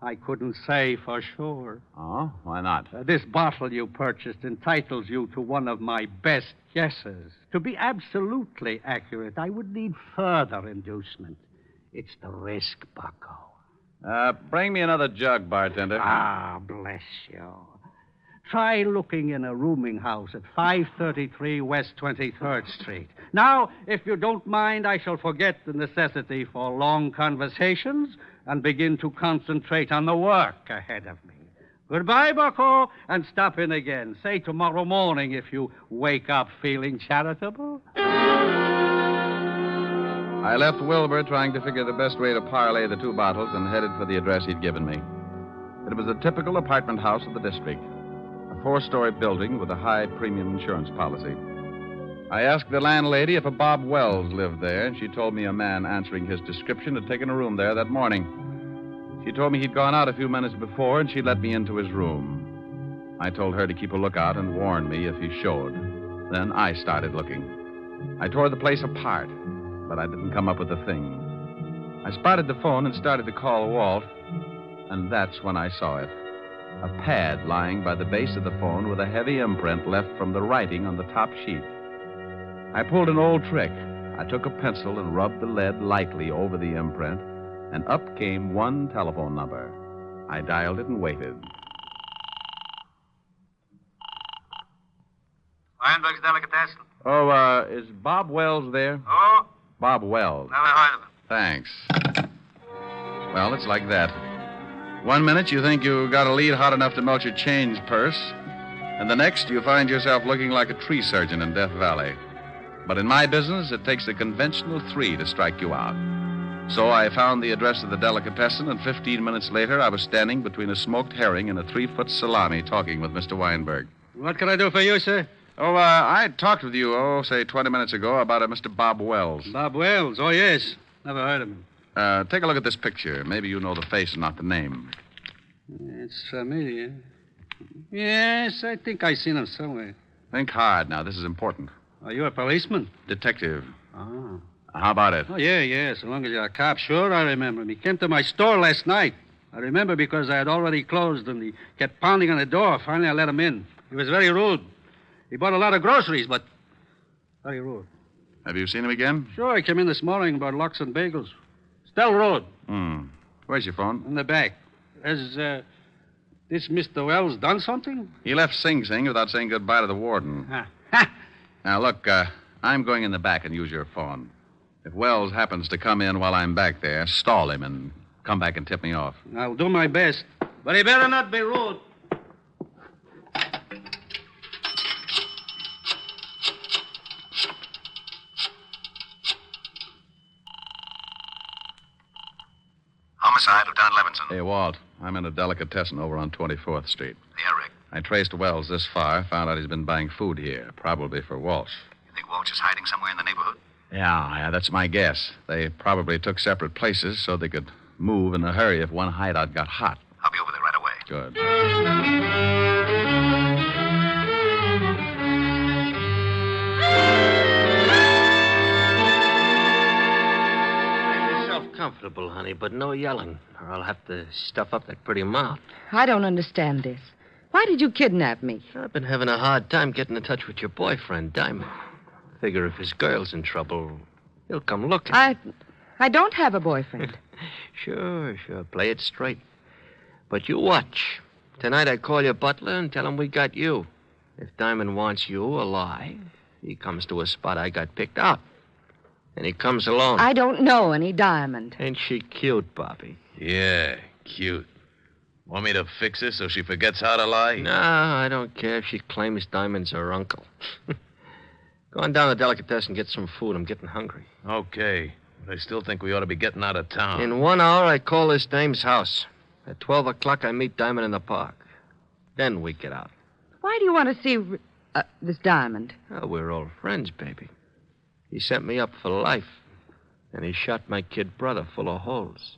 I couldn't say for sure.
Oh, why not?
This bottle you purchased entitles you to one of my best guesses. To be absolutely accurate, I would need further inducement. It's the risk, Bucko.
Bring me another jug, bartender.
Ah, bless you. Try looking in a rooming house at 533 West 23rd Street. Now, if you don't mind, I shall forget the necessity for long conversations and begin to concentrate on the work ahead of me. Goodbye, Bucko, and stop in again. Say tomorrow morning if you wake up feeling charitable.
I left Wilbur trying to figure the best way to parlay the two bottles and headed for the address he'd given me. It was a typical apartment house of the district, a 4-story building with a high premium insurance policy. I asked the landlady if a Bob Wells lived there, and she told me a man answering his description had taken a room there that morning. She told me he'd gone out a few minutes before, and she'd let me into his room. I told her to keep a lookout and warn me if he showed. Then I started looking. I tore the place apart, but I didn't come up with a thing. I spotted the phone and started to call Walt, and that's when I saw it. A pad lying by the base of the phone with a heavy imprint left from the writing on the top sheet. I pulled an old trick. I took a pencil and rubbed the lead lightly over the imprint, and up came one telephone number. I dialed it and waited.
Weinberg's Delicatessen.
Oh, is Bob Wells there?
Oh?
Bob Wells.
Never heard of him.
Thanks. Well, it's like that. 1 minute you think you got a lead hot enough to melt your change purse, and the next you find yourself looking like a tree surgeon in Death Valley. But in my business, it takes a conventional 3 to strike you out. So I found the address of the delicatessen, and 15 minutes later, I was standing between a smoked herring and a 3-foot salami talking with Mr. Weinberg.
What can I do for you, sir?
Oh, I talked with you, say 20 minutes ago about a Mr. Bob Wells.
Bob Wells? Oh, yes. Never heard of him.
Take a look at this picture. Maybe you know the face and not the name.
It's familiar. Yes, I think I've seen him somewhere.
Think hard now. This is important.
Are you a policeman?
Detective.
Oh.
How about it?
Oh, yeah. So long as you're a cop, sure, I remember him. He came to my store last night. I remember because I had already closed and he kept pounding on the door. Finally, I let him in. He was very rude. He bought a lot of groceries, but very rude.
Have you seen him again?
Sure, he came in this morning about lox and bagels. Still rude.
Where's your phone?
In the back. There's This Mr. Wells done something?
He left Sing Sing without saying goodbye to the warden. Now, look, I'm going in the back and use your phone. If Wells happens to come in while I'm back there, stall him and come back and tip me off.
I'll do my best. But he better not be rude.
Homicide, Lieutenant Levinson.
Hey, Walt, I'm in a delicatessen over on 24th Street.
Yeah, Rick.
I traced Wells this far, found out he's been buying food here, probably for Walsh.
You think Walsh is hiding somewhere in the neighborhood?
Yeah, that's my guess. They probably took separate places so they could move in a hurry if one hideout got hot.
I'll be over there right away.
Good.
Make yourself comfortable, honey, but no yelling, or I'll have to stuff up that pretty mouth.
I don't understand this. Why did you kidnap me?
I've been having a hard time getting in touch with your boyfriend, Diamond. Figure if his girl's in trouble, he'll come looking.
I don't have a boyfriend.
Sure. Play it straight. But you watch. Tonight I call your butler and tell him we got you. If Diamond wants you alive, he comes to a spot I got picked out. And he comes alone.
I don't know any Diamond.
Ain't she cute, Bobby?
Yeah, cute. Want me to fix her so she forgets how to lie?
No, I don't care if she claims Diamond's her uncle. Go on down to the delicatessen and get some food. I'm getting hungry.
Okay. But I still think we ought to be getting out of town.
In 1 hour, I call this dame's house. At 12 o'clock, I meet Diamond in the park. Then we get out.
Why do you want to see this Diamond?
Oh, we're old friends, baby. He sent me up for life. And he shot my kid brother full of holes.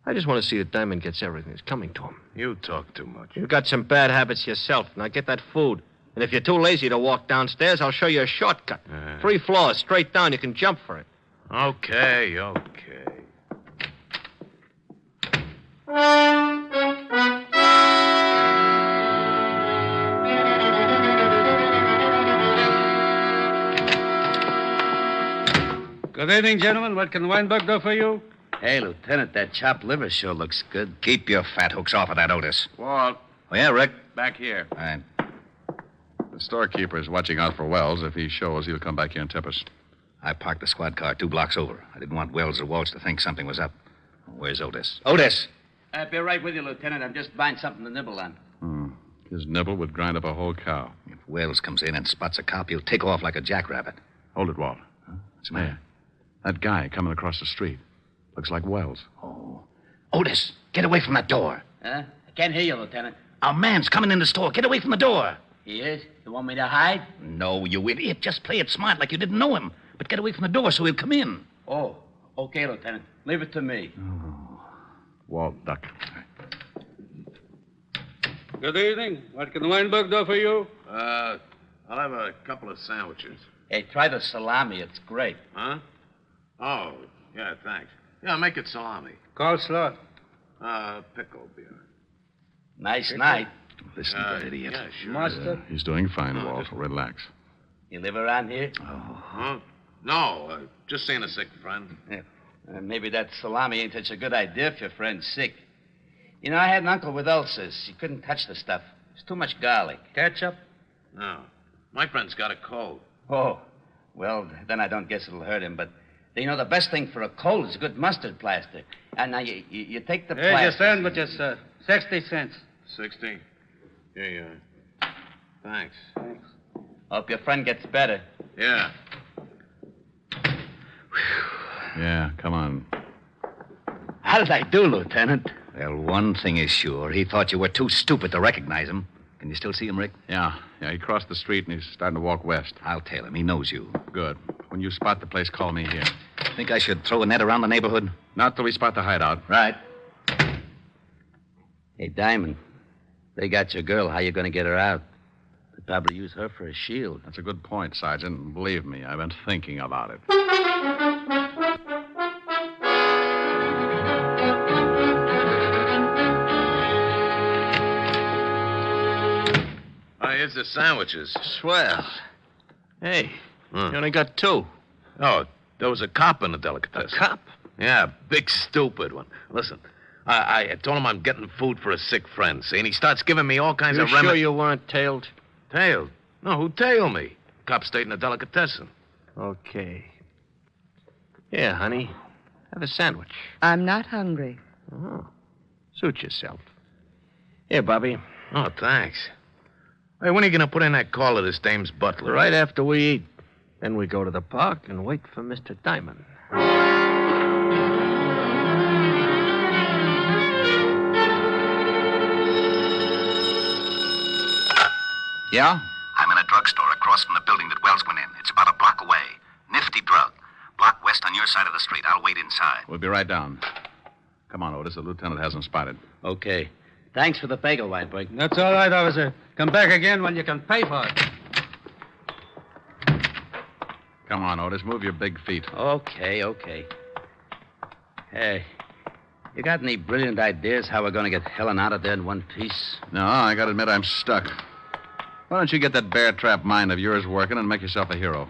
I just want to see that Diamond gets everything that's coming to him.
You talk too much.
You've got some bad habits yourself. Now get that food. And if you're too lazy to walk downstairs, I'll show you a shortcut. 3 floors, straight down. You can jump for it.
Okay.
Good evening, gentlemen. What can Weinberg do for you?
Hey, Lieutenant, that chopped liver sure looks good. Keep your fat hooks off of that, Otis.
Walt.
Oh, yeah, Rick?
Back here.
All right.
The storekeeper is watching out for Wells. If he shows, he'll come back here and tip us.
I parked the squad car 2 blocks over. I didn't want Wells or Walsh to think something was up. Where's Otis? Otis!
I'll be right with you, Lieutenant. I'm just buying something to nibble on.
His nibble would grind up a whole cow.
If Wells comes in and spots a cop, he'll take off like a jackrabbit.
Hold it, Walt.
What's the matter?
That guy coming across the street. Looks like Wells.
Oh. Otis, get away from that door.
Huh? I can't hear you, Lieutenant.
Our man's coming in the store. Get away from the door.
He is? You want me to hide?
No, you idiot. Just play it smart like you didn't know him. But get away from the door so he'll come in.
Oh, okay, Lieutenant. Leave it to me.
Walt, duck.
Good evening. What can Weinberg do for you?
I'll have a couple of sandwiches.
Hey, try the salami. It's great.
Huh? Oh, yeah, thanks. Yeah, make it salami.
Coleslaw.
Pickle beer.
Nice night.
Listen to that idiot.
Yeah, sure.
Mustard.
He's doing fine, Walt. Relax.
You live around here?
Huh? No, just seeing a sick friend.
Yeah. Maybe that salami ain't such a good idea if your friend's sick. You know, I had an uncle with ulcers. He couldn't touch the stuff. It's too much garlic. Ketchup?
No. My friend's got a cold.
Oh. Well, then I don't guess it'll hurt him, but... You know, the best thing for a cold is a good mustard plaster. And now you take the plaster...
Here's your sandwiches, sir. 60 cents.
60? Here you are. Thanks.
Hope your friend gets better.
Yeah.
Yeah, come on.
How did I do, Lieutenant? Well, one thing is sure. He thought you were too stupid to recognize him. Can you still see him, Rick?
Yeah, he crossed the street and he's starting to walk west.
I'll tell him. He knows you.
Good. When you spot the place, call me here.
Think I should throw a net around the neighborhood?
Not till we spot the hideout.
Right.
Hey, Diamond, they got your girl. How you going to get her out? They'd probably use her for a shield.
That's a good point, Sergeant. Believe me, I've been thinking about it.
Here's the sandwiches.
Swell. Hey, you only got 2.
Oh, there was a cop in the delicatessen.
A cop?
Yeah, big stupid one. Listen, I told him I'm getting food for a sick friend, see? And he starts giving me all kinds of
You sure you weren't tailed?
Tailed? No, who tailed me? Cop stayed in a delicatessen.
Okay. Here, honey. Have a sandwich.
I'm not hungry.
Oh. Suit yourself. Here, Bobby.
Oh, thanks. Hey, when are you going to put in that call to this dame's butler?
Right after we eat. Then we go to the park and wait for Mr. Diamond.
Yeah?
I'm in a drugstore across from the building that Wells went in. It's about a block away. Nifty drug. Block west on your side of the street. I'll wait inside.
We'll be right down. Come on, Otis. The lieutenant hasn't spotted.
Okay. Thanks for the bagel, Whitebreak.
That's all right, officer. Come back again when you can pay for it.
Come on, Otis. Move your big feet.
Okay. Hey, you got any brilliant ideas how we're going to get Helen out of there in one piece?
No, I gotta admit I'm stuck. Why don't you get that bear trap mind of yours working and make yourself a hero?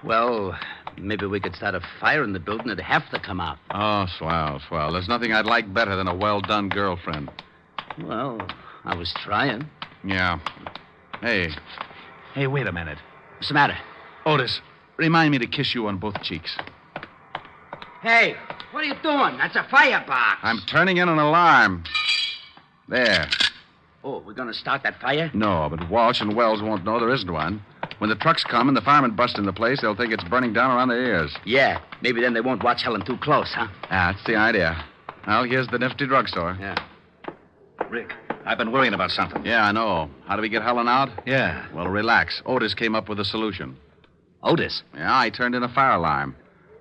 Well, maybe we could start a fire in the building. It'd have to come out.
Oh, swell. There's nothing I'd like better than a well-done girlfriend.
Well, I was trying.
Yeah. Hey, wait a minute.
What's the matter?
Otis, remind me to kiss you on both cheeks.
Hey, what are you doing? That's a firebox.
I'm turning in an alarm. There.
Oh, we're going to start that fire?
No, but Walsh and Wells won't know there isn't one. When the trucks come and the firemen bust in the place, they'll think it's burning down around their ears.
Yeah, maybe then they won't watch Helen too close, huh?
That's the idea. Well, here's the nifty drugstore.
Yeah. Rick, I've been worrying about something.
Yeah, I know. How do we get Helen out?
Yeah.
Well, relax. Otis came up with a solution.
Otis?
Yeah, I turned in a fire alarm.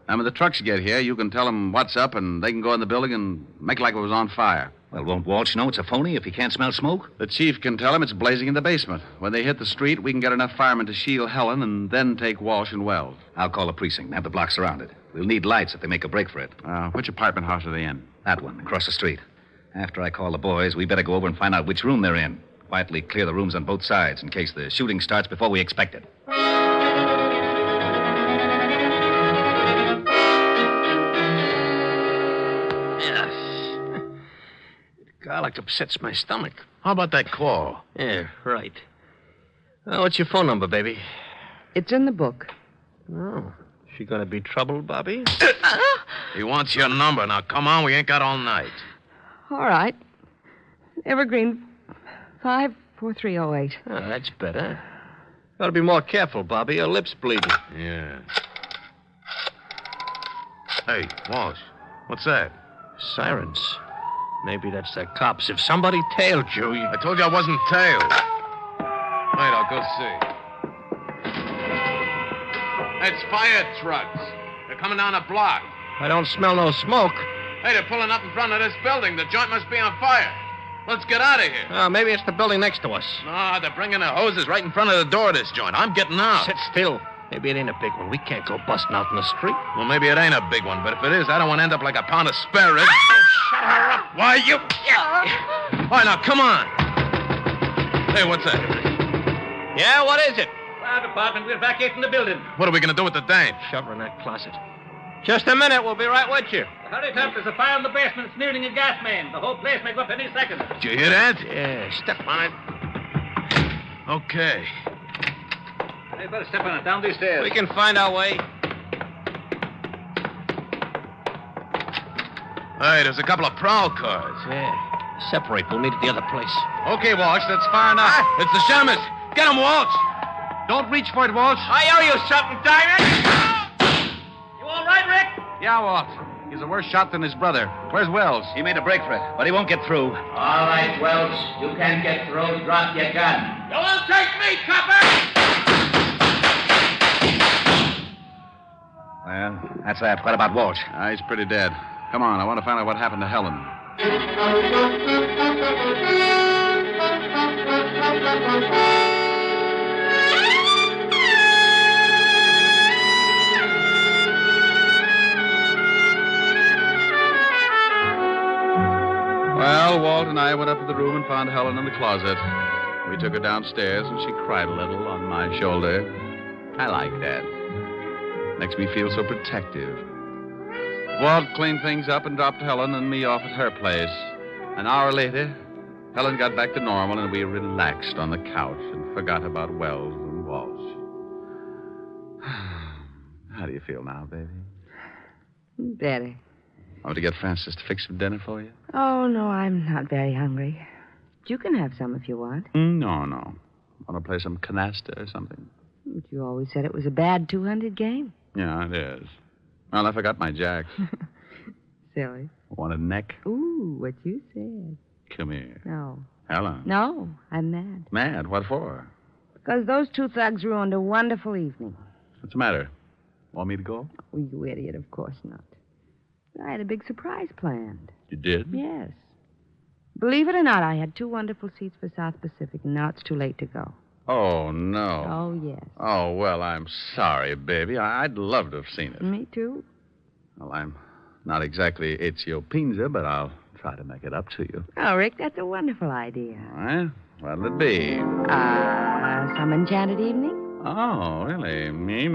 And when the trucks get here, you can tell them what's up, and they can go in the building and make like it was on fire.
Well, won't Walsh know it's a phony if he can't smell smoke?
The chief can tell him it's blazing in the basement. When they hit the street, we can get enough firemen to shield Helen and then take Walsh and Wells.
I'll call the precinct and have the block surrounded. We'll need lights if they make a break for it.
Which apartment house are they in?
That one, across the street. After I call the boys, we better go over and find out which room they're in. Quietly clear the rooms on both sides in case the shooting starts before we expect it.
Garlic upsets my stomach.
How about that call?
Yeah, right. What's your phone number, baby?
It's in the book.
Oh, she gonna be trouble, Bobby?
He wants your number. Now, come on, we ain't got all night.
All right. Evergreen 54308.
Oh, that's better. Gotta be more careful, Bobby. Your lip's bleeding.
Yeah. Hey, Walsh, what's that?
Sirens. Maybe that's the cops. If somebody tailed you,
I told you I wasn't tailed. Wait, I'll go see. It's fire trucks. They're coming down the block.
I don't smell no smoke.
Hey, they're pulling up in front of this building. The joint must be on fire. Let's get out of here.
Maybe it's the building next to us.
No, they're bringing the hoses right in front of the door of this joint. I'm getting out.
Sit still. Maybe it ain't a big one. We can't go busting out in the street.
Well, maybe it ain't a big one, but if it is, I don't want to end up like a pound of spare ribs.
Shut her up.
Why, you... All right, now, come on. Hey, what's that?
Yeah, what is it?
Fire department, we're vacating the building.
What are we going to do with the dame?
Shove her in that closet. Just a minute. We'll be right with you.
Hurry up. There's a fire in the basement. It's nearing a gas main. The whole place may go up any second.
Did you hear that?
Yeah, step on it.
Okay.
Hey, better step on it. Down these stairs.
We can find our way.
Hey, there's a couple of prowl cars.
Yeah. Separate. We'll meet at the other place.
Okay, Walsh, that's fire now.
It's the chemist. Get him, Walsh.
Don't reach for it, Walsh.
I owe you something, Diamond.
You all right, Rick?
Yeah, Walt. He's a worse shot than his brother. Where's Wells?
He made a break for it, but he won't get through.
All right, Wells. You can't get through. Drop your gun.
You won't take me, copper!
Well, that's that. What about Walsh?
He's pretty dead. Come on, I want to find out what happened to Helen. Well, Walt and I went up to the room and found Helen in the closet. We took her downstairs, and she cried a little on my shoulder. I like that. Makes me feel so protective. Walt cleaned things up and dropped Helen and me off at her place. An hour later, Helen got back to normal, and we relaxed on the couch and forgot about Wells and Walsh. How do you feel now, baby?
Better.
Want to get Francis to fix some dinner for you?
Oh, no, I'm not very hungry. You can have some if you want.
No. Want to play some canasta or something?
But you always said it was a bad 200 game.
Yeah, it is. Well, I forgot my jack.
Silly.
Want a neck?
Ooh, what you said.
Come here.
No.
Helen.
No, I'm mad.
Mad? What for?
Because those two thugs ruined a wonderful evening.
What's the matter? Want me to go?
Oh, you idiot, of course not. I had a big surprise planned.
You did?
Yes. Believe it or not, I had 2 wonderful seats for South Pacific, and now it's too late to go.
Oh, no.
Oh, yes.
Oh, well, I'm sorry, baby. I'd love to have seen it.
Me too.
Well, I'm not exactly Ezio Pinza, but I'll try to make it up to you.
Oh, Rick, that's a wonderful idea.
All right. What'll it be?
Some enchanted evening?
Oh, really? Me.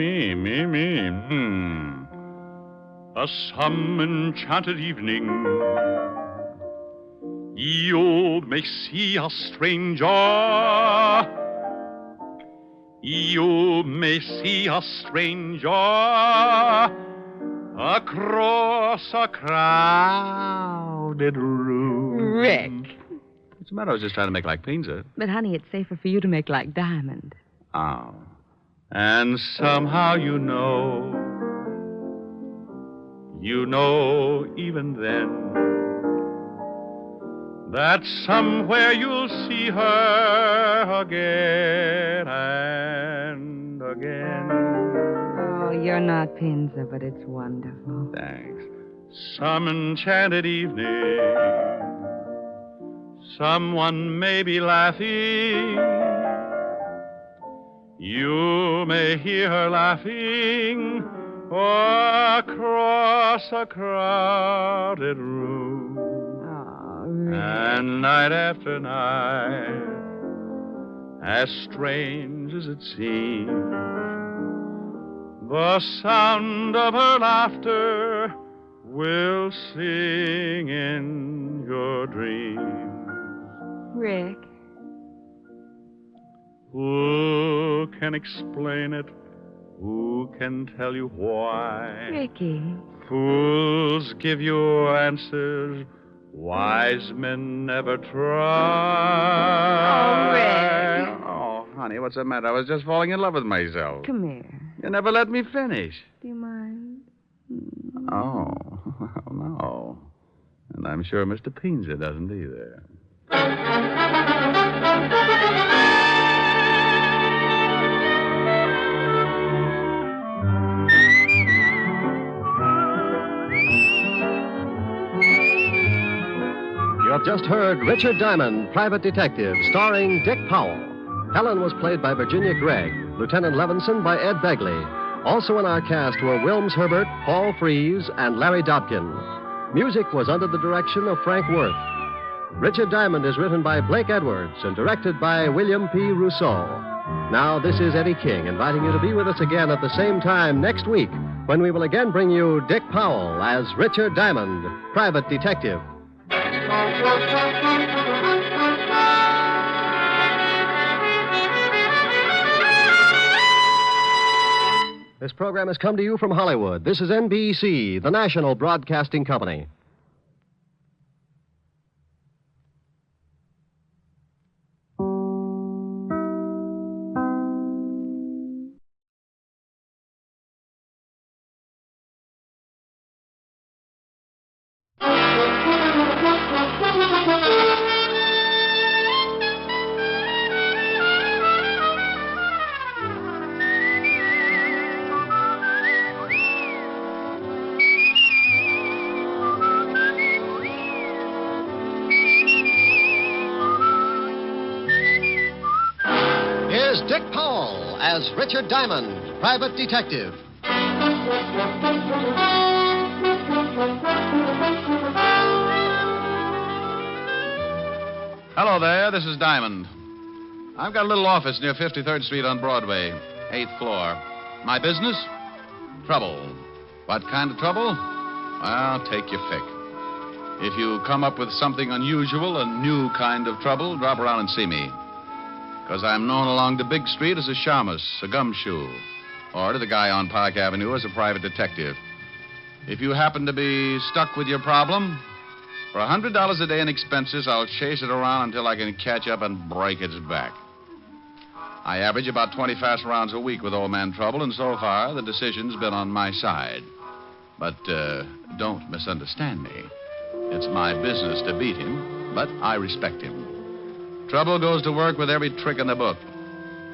A some enchanted evening. You may see a stranger. You may see a stranger across a crowded room.
Rick.
What's the matter? I was just trying to make like Pinza.
But, honey, it's safer for you to make like Diamond.
Oh. And somehow you know even then, that somewhere you'll see her again and again.
Oh, you're not Pinza, but it's wonderful.
Thanks. Some enchanted evening, someone may be laughing. You may hear her laughing across a crowded room.
Oh, really?
And night after night, as strange as it seems, the sound of her laughter will sing in your dreams.
Rick.
Who can explain it? Who can tell you why?
Ricky.
Fools give you answers wise men never try.
Oh, Rick.
Oh, honey, what's the matter? I was just falling in love with myself.
Come here.
You never let me finish.
Do you mind?
Oh, no. And I'm sure Mr. Pinza doesn't either.
You have just heard Richard Diamond, Private Detective, starring Dick Powell. Helen was played by Virginia Gregg, Lieutenant Levinson by Ed Begley. Also in our cast were Wilms Herbert, Paul Frees, and Larry Dobkin. Music was under the direction of Frank Worth. Richard Diamond is written by Blake Edwards and directed by William P. Rousseau. Now, this is Eddie King inviting you to be with us again at the same time next week when we will again bring you Dick Powell as Richard Diamond, Private Detective. This program has come to you from Hollywood. This is NBC, the national broadcasting company. Here's Dick Powell as Richard Diamond, Private Detective.
Hello there, this is Diamond. I've got a little office near 53rd Street on Broadway, 8th floor. My business? Trouble. What kind of trouble? Well, take your pick. If you come up with something unusual, a new kind of trouble, drop around and see me. Because I'm known along the big street as a shamus, a gumshoe, or to the guy on Park Avenue as a private detective. If you happen to be stuck with your problem, for $100 a day in expenses, I'll chase it around until I can catch up and break its back. I average about 20 fast rounds a week with old man trouble, and so far the decision's been on my side. But don't misunderstand me. It's my business to beat him, but I respect him. Trouble goes to work with every trick in the book.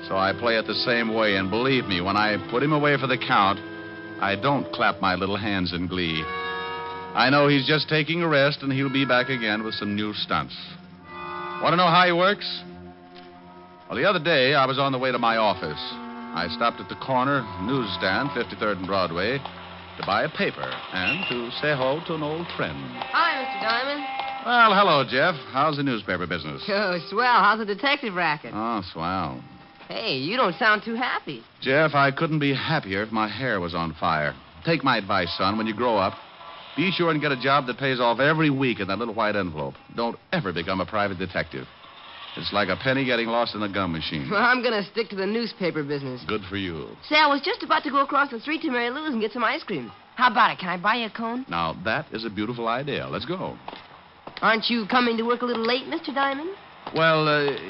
So I play it the same way, and believe me, when I put him away for the count, I don't clap my little hands in glee. I know he's just taking a rest, and he'll be back again with some new stunts. Want to know how he works? Well, the other day, I was on the way to my office. I stopped at the corner newsstand, 53rd and Broadway, to buy a paper and to say hello to an old friend.
Hi, Mr. Diamond.
Well, hello, Jeff. How's the newspaper business?
Oh, swell. How's the detective racket?
Oh, swell.
Hey, you don't sound too happy.
Jeff, I couldn't be happier if my hair was on fire. Take my advice, son. When you grow up, be sure and get a job that pays off every week in that little white envelope. Don't ever become a private detective. It's like a penny getting lost in a gum machine.
Well, I'm going to stick to the newspaper business.
Good for you.
Say, I was just about to go across the street to Mary Lou's and get some ice cream. How about it? Can I buy you a cone?
Now, that is a beautiful idea. Let's go.
Aren't you coming to work a little late, Mr. Diamond?
Well,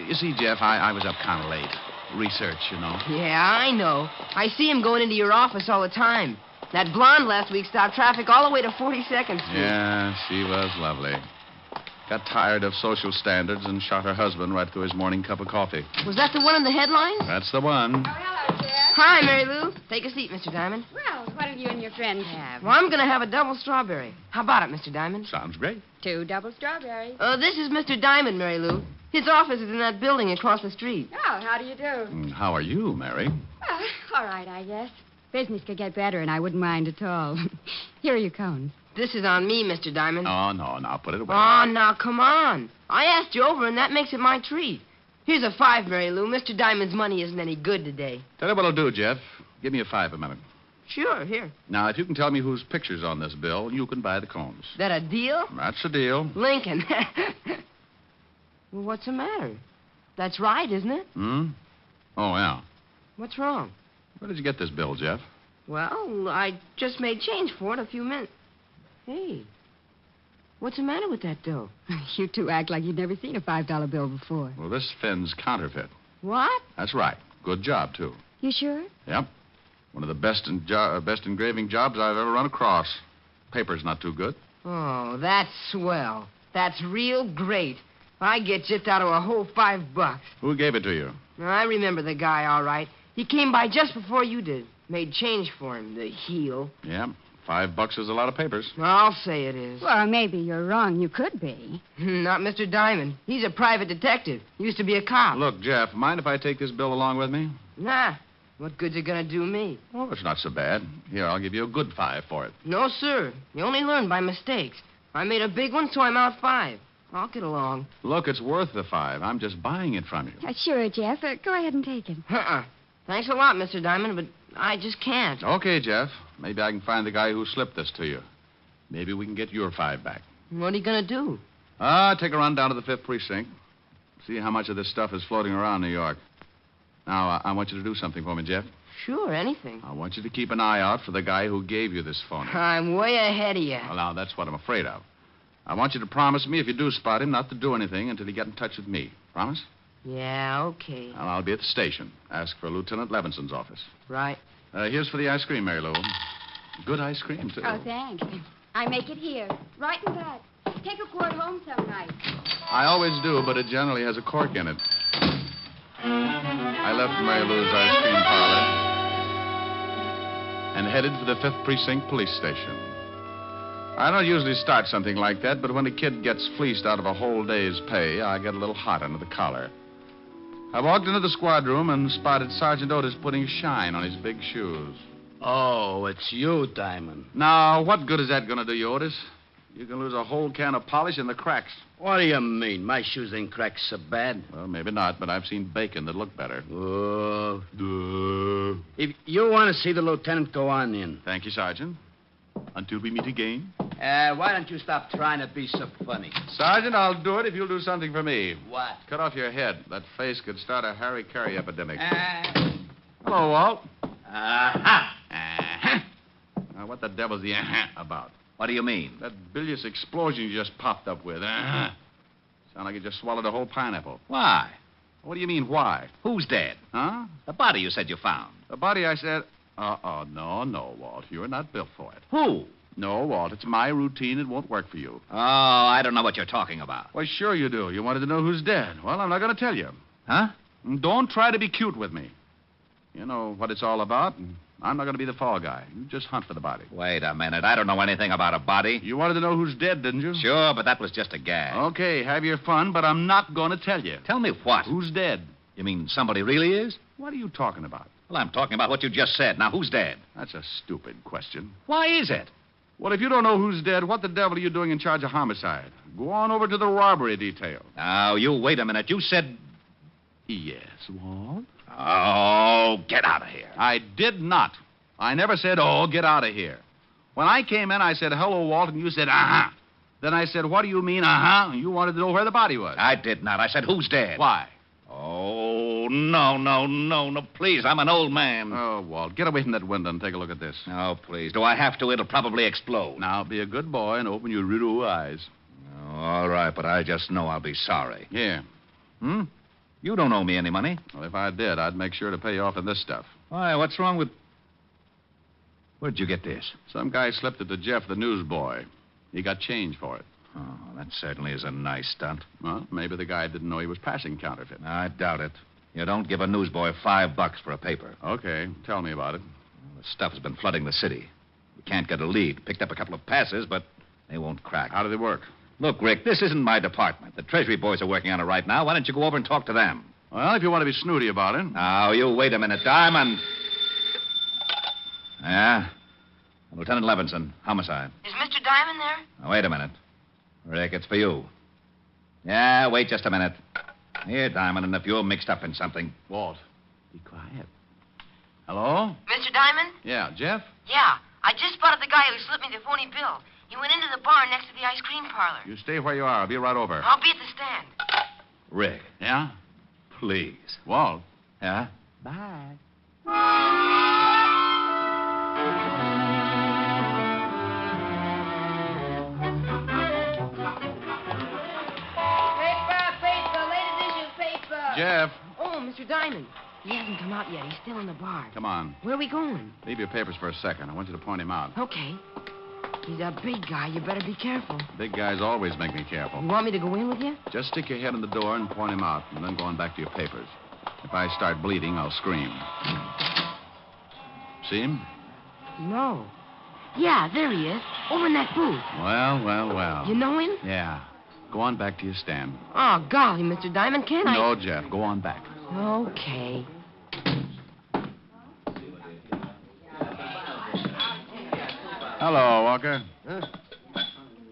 you see, Jeff, I was up kind of late. Research, you know.
Yeah, I know. I see him going into your office all the time. That blonde last week stopped traffic all the way to 42nd Street.
Yeah, she was lovely. Got tired of social standards and shot her husband right through his morning cup of coffee.
Was that the one in the headlines?
That's the one.
Hello, Jeff.
Hi, Mary Lou. Take a seat, Mr. Diamond.
Well, what'll you and your friend have?
Well, I'm going to have a double strawberry. How about it, Mr. Diamond?
Sounds great.
2 double strawberries.
This is Mr. Diamond, Mary Lou. His office is in that building across the street.
Oh, how do you do?
How are you, Mary?
Well, all right, I guess. Business could get better, and I wouldn't mind at all. Here are your cones.
This is on me, Mr. Diamond.
Oh, no, now put it away.
Oh, now, come on. I asked you over, and that makes it my treat. Here's a 5, Mary Lou. Mr. Diamond's money isn't any good today.
Tell you what I'll do, Jeff. Give me a 5 a minute.
Sure, here.
Now, if you can tell me whose picture's on this bill, you can buy the cones.
That a deal?
That's a deal.
Lincoln. Well, what's the matter? That's right, isn't it?
Oh, yeah.
What's wrong?
Where did you get this bill, Jeff?
Well, I just made change for it a few minutes. Hey, what's the matter with that dough?
You two act like you'd never seen a $5 bill before.
Well, this Finn's counterfeit.
What?
That's right. Good job, too.
You sure?
Yep. One of the best engraving jobs I've ever run across. Paper's not too good.
Oh, that's swell. That's real great. I get gypped out of a whole $5.
Who gave it to you?
I remember the guy, all right. He came by just before you did. Made change for him, the heel.
Yeah, $5 is a lot of papers.
I'll say it is.
Well, maybe you're wrong. You could be.
Not Mr. Diamond. He's a private detective. Used to be a cop.
Look, Jeff, mind if I take this bill along with me?
Nah. What good's it gonna do me?
Oh, it's not so bad. Here, I'll give you a good 5 for it.
No, sir. You only learn by mistakes. I made a big one, so I'm out 5. I'll get along.
Look, it's worth the 5. I'm just buying it from you.
Sure, Jeff. Go ahead and take it.
Thanks a lot, Mr. Diamond, but I just can't.
Okay, Jeff. Maybe I can find the guy who slipped this to you. Maybe we can get your 5 back.
What are you gonna do?
Take a run down to the 5th precinct. See how much of this stuff is floating around New York. Now, I want you to do something for me, Jeff.
Sure, anything.
I want you to keep an eye out for the guy who gave you this phone.
I'm way ahead of you.
Well, now, that's what I'm afraid of. I want you to promise me, if you do spot him, not to do anything until you get in touch with me. Promise?
Yeah, okay.
Well, I'll be at the station. Ask for Lieutenant Levinson's office.
Right.
Here's for the ice cream, Mary Lou. Good ice cream, too.
Oh, thanks. I make it here, right in back. Take a quart home some night.
I always do, but it generally has a cork in it. I left Mary Lou's ice cream parlor and headed for the 5th Precinct Police Station. I don't usually start something like that, but when a kid gets fleeced out of a whole day's pay, I get a little hot under the collar. I walked into the squad room and spotted Sergeant Otis putting shine on his big shoes.
Oh, it's you, Diamond.
Now, what good is that going to do you, Otis? You can lose a whole can of polish in the cracks.
What do you mean? My shoes ain't cracked so bad.
Well, maybe not, but I've seen bacon that look better.
If you want to see the lieutenant, go on in.
Thank you, Sergeant. Until we meet again.
Why don't you stop trying to be so funny?
Sergeant, I'll do it if you'll do something for me.
What?
Cut off your head. That face could start a Harry Carey epidemic. Hello, Walt. Now, what the devil's the about?
What do you mean?
That bilious explosion you just popped up with. Sound like you just swallowed a whole pineapple.
Why?
What do you mean, why?
Who's dead?
Huh?
The body you said you found.
The body I said... No, Walt. You're not built for it.
Who?
No, Walt. It's my routine. It won't work for you.
Oh, I don't know what you're talking about.
Well, sure you do. You wanted to know who's dead. Well, I'm not going to tell you.
Huh?
Don't try to be cute with me. You know what it's all about. I'm not going to be the fall guy. You just hunt for the body.
Wait a minute. I don't know anything about a body.
You wanted to know who's dead, didn't you?
Sure, but that was just a gag.
Okay, have your fun, but I'm not going to tell you.
Tell me what?
Who's dead?
You mean somebody really is?
What are you talking about?
Well, I'm talking about what you just said. Now, who's dead?
That's a stupid question.
Why is it?
Well, if you don't know who's dead, what the devil are you doing in charge of homicide? Go on over to the robbery detail.
Now, you wait a minute. You said...
Yes, Walt?
Oh, get out of here.
I did not. I never said, oh, get out of here. When I came in, I said, hello, Walt, and you said, uh-huh. Then I said, what do you mean, uh-huh? And you wanted to know where the body was.
I did not. I said, who's dead?
Why?
Oh, no, please. I'm an old man.
Oh, Walt, get away from that window and take a look at this.
Oh, please. Do I have to? It'll probably explode.
Now, be a good boy and open your little eyes.
Oh, all right, but I just know I'll be sorry.
Here.
You don't owe me any money.
Well, if I did, I'd make sure to pay you off in this stuff.
Why, what's wrong with... Where'd you get this?
Some guy slipped it to Jeff, the newsboy. He got change for it.
Oh, that certainly is a nice stunt.
Well, maybe the guy didn't know he was passing counterfeit.
I doubt it. You don't give a newsboy $5 for a paper.
Okay, tell me about it.
Well, the stuff's been flooding the city. We can't get a lead. Picked up a couple of passes, but they won't crack.
How do they work?
Look, Rick, this isn't my department. The Treasury boys are working on it right now. Why don't you go over and talk to them?
Well, if you want to be snooty about it.
Now, you wait a minute, Diamond. Yeah? Lieutenant Levinson, homicide.
Is Mr. Diamond there?
Now, wait a minute. Rick, it's for you. Yeah, wait just a minute. Here, Diamond, and if you're mixed up in something...
Walt, be quiet. Hello?
Mr. Diamond?
Yeah, Jeff?
Yeah. I just spotted the guy who slipped me the phony bill. He went into the bar next to the ice cream parlor.
You stay where you are. I'll be right over.
I'll be at the stand.
Rick.
Yeah?
Please.
Walt.
Yeah?
Bye. Jeff.
Oh, Mr. Diamond. He hasn't come out yet. He's still in the bar.
Come on.
Where are we going?
Leave your papers for a second. I want you to point him out.
Okay. He's a big guy. You better be careful.
Big guys always make me careful.
You want me to go in with you?
Just stick your head in the door and point him out, and then go on back to your papers. If I start bleeding, I'll scream. See him?
No. Yeah, there he is. Over in that booth.
Well.
You know him?
Yeah. Go on back to your stand.
Oh, golly, Mr. Diamond, can't I?
No, Jeff. Go on back.
Okay.
Hello, Walker.
Huh?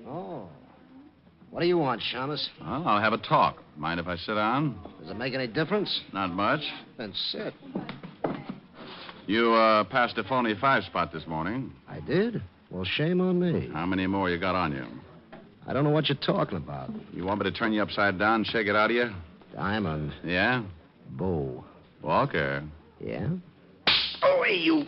Oh. What do you want, Shamus?
Well, I'll have a talk. Mind if I sit down?
Does it make any difference?
Not much.
Then sit.
You passed a phony 5-spot this morning.
I did? Well, shame on me.
How many more you got on you?
I don't know what you're talking about.
You want me to turn you upside down and shake it out of you?
Diamond.
Yeah?
Bo.
Walker.
Yeah?
Oh, hey, you.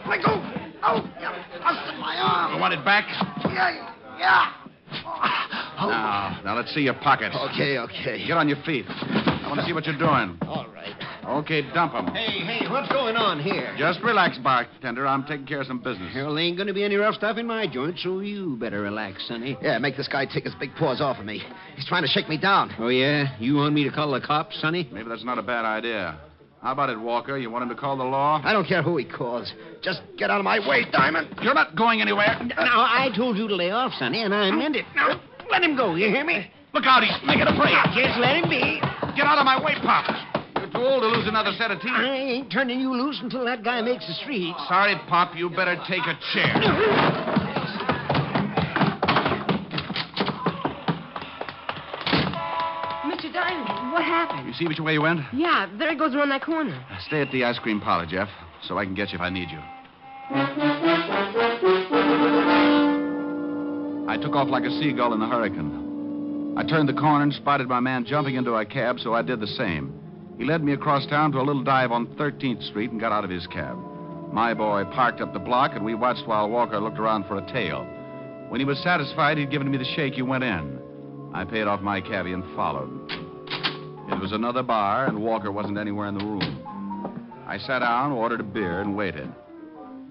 Let go. Oh, you busted my arm.
You want it back?
Yeah.
Now, let's see your pockets.
Okay.
Get on your feet. I want to see what you're doing.
All right.
Okay, dump them.
Hey, what's going on here?
Just relax, bartender. I'm taking care of some business.
Well, ain't going to be any rough stuff in my joint, so you better relax, Sonny. Yeah, make this guy take his big paws off of me. He's trying to shake me down.
Oh, yeah? You want me to call the cops, Sonny?
Maybe that's not a bad idea. How about it, Walker? You want him to call the law?
I don't care who he calls. Just get out of my way, Diamond.
You're not going anywhere.
Now, I told you to lay off, Sonny, and I meant it. Now, let him go, you hear me?
Look out, he's making a break.
Just let him be.
Get out of my way, Pop. You're too old to lose another set of teeth.
I ain't turning you loose until that guy makes the street.
Sorry, Pop. You better take a chair.
Mr. Diamond, what happened?
You see which way you went?
Yeah, there it goes around that corner.
Stay at the ice cream parlor, Jeff, so I can get you if I need you. I took off like a seagull in the hurricane. I turned the corner and spotted my man jumping into a cab, so I did the same. He led me across town to a little dive on 13th Street and got out of his cab. My boy parked up the block, and we watched while Walker looked around for a tail. When he was satisfied he'd given me the shake, he went in. I paid off my cabbie and followed. It was another bar, and Walker wasn't anywhere in the room. I sat down, ordered a beer, and waited.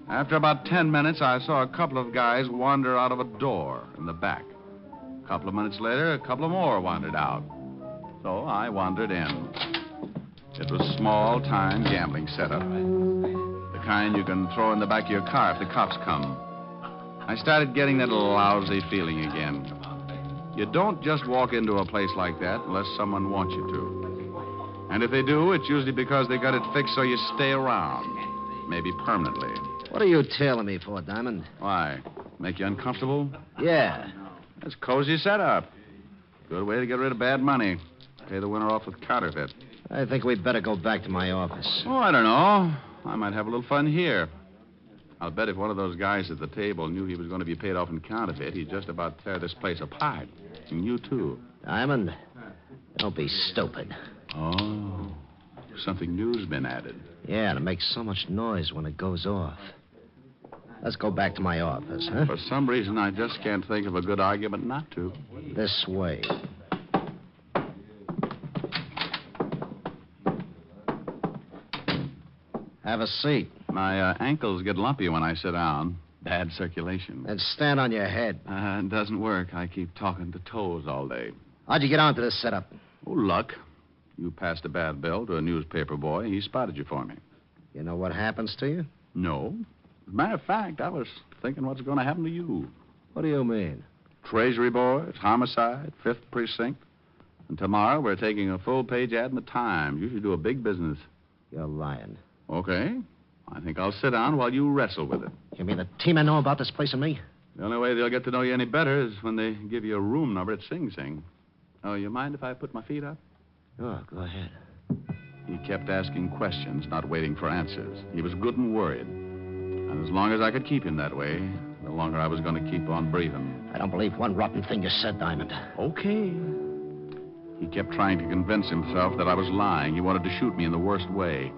After about 10 minutes, I saw a couple of guys wander out of a door in the back. A couple of minutes later, a couple of more wandered out. So I wandered in. It was small-time gambling setup. The kind you can throw in the back of your car if the cops come. I started getting that lousy feeling again. You don't just walk into a place like that unless someone wants you to. And if they do, it's usually because they got it fixed so you stay around. Maybe permanently.
What are you tailing me for, Diamond?
Why? Make you uncomfortable?
Yeah.
That's cozy setup. Good way to get rid of bad money. Pay the winner off with counterfeit.
I think we'd better go back to my office.
Oh, I don't know. I might have a little fun here. I'll bet if one of those guys at the table knew he was going to be paid off in counterfeit, he'd just about tear this place apart. And you, too.
Diamond, don't be stupid.
Oh, something new's been added.
Yeah, and it makes so much noise when it goes off. Let's go back to my office, huh?
For some reason, I just can't think of a good argument not to.
This way. Have a seat.
My ankles get lumpy when I sit down. Bad circulation.
And stand on your head.
It doesn't work. I keep talking to toes all day.
How'd you get onto this setup?
Oh, luck. You passed a bad bill to a newspaper boy. He spotted you for me.
You know what happens to you?
No. As a matter of fact, I was thinking what's going to happen to you.
What do you mean?
Treasury boys, homicide, 5th precinct. And tomorrow we're taking a full-page ad in the Times. You should do a big business.
You're lying.
Okay. I think I'll sit down while you wrestle with it.
You mean the team know about this place and me?
The only way they'll get to know you any better is when they give you a room number at Sing Sing. Oh, you mind if I put my feet up?
Oh, go ahead.
He kept asking questions, not waiting for answers. He was good and worried. And as long as I could keep him that way, the longer I was going to keep on breathing.
I don't believe one rotten thing you said, Diamond.
Okay. He kept trying to convince himself that I was lying. He wanted to shoot me in the worst way.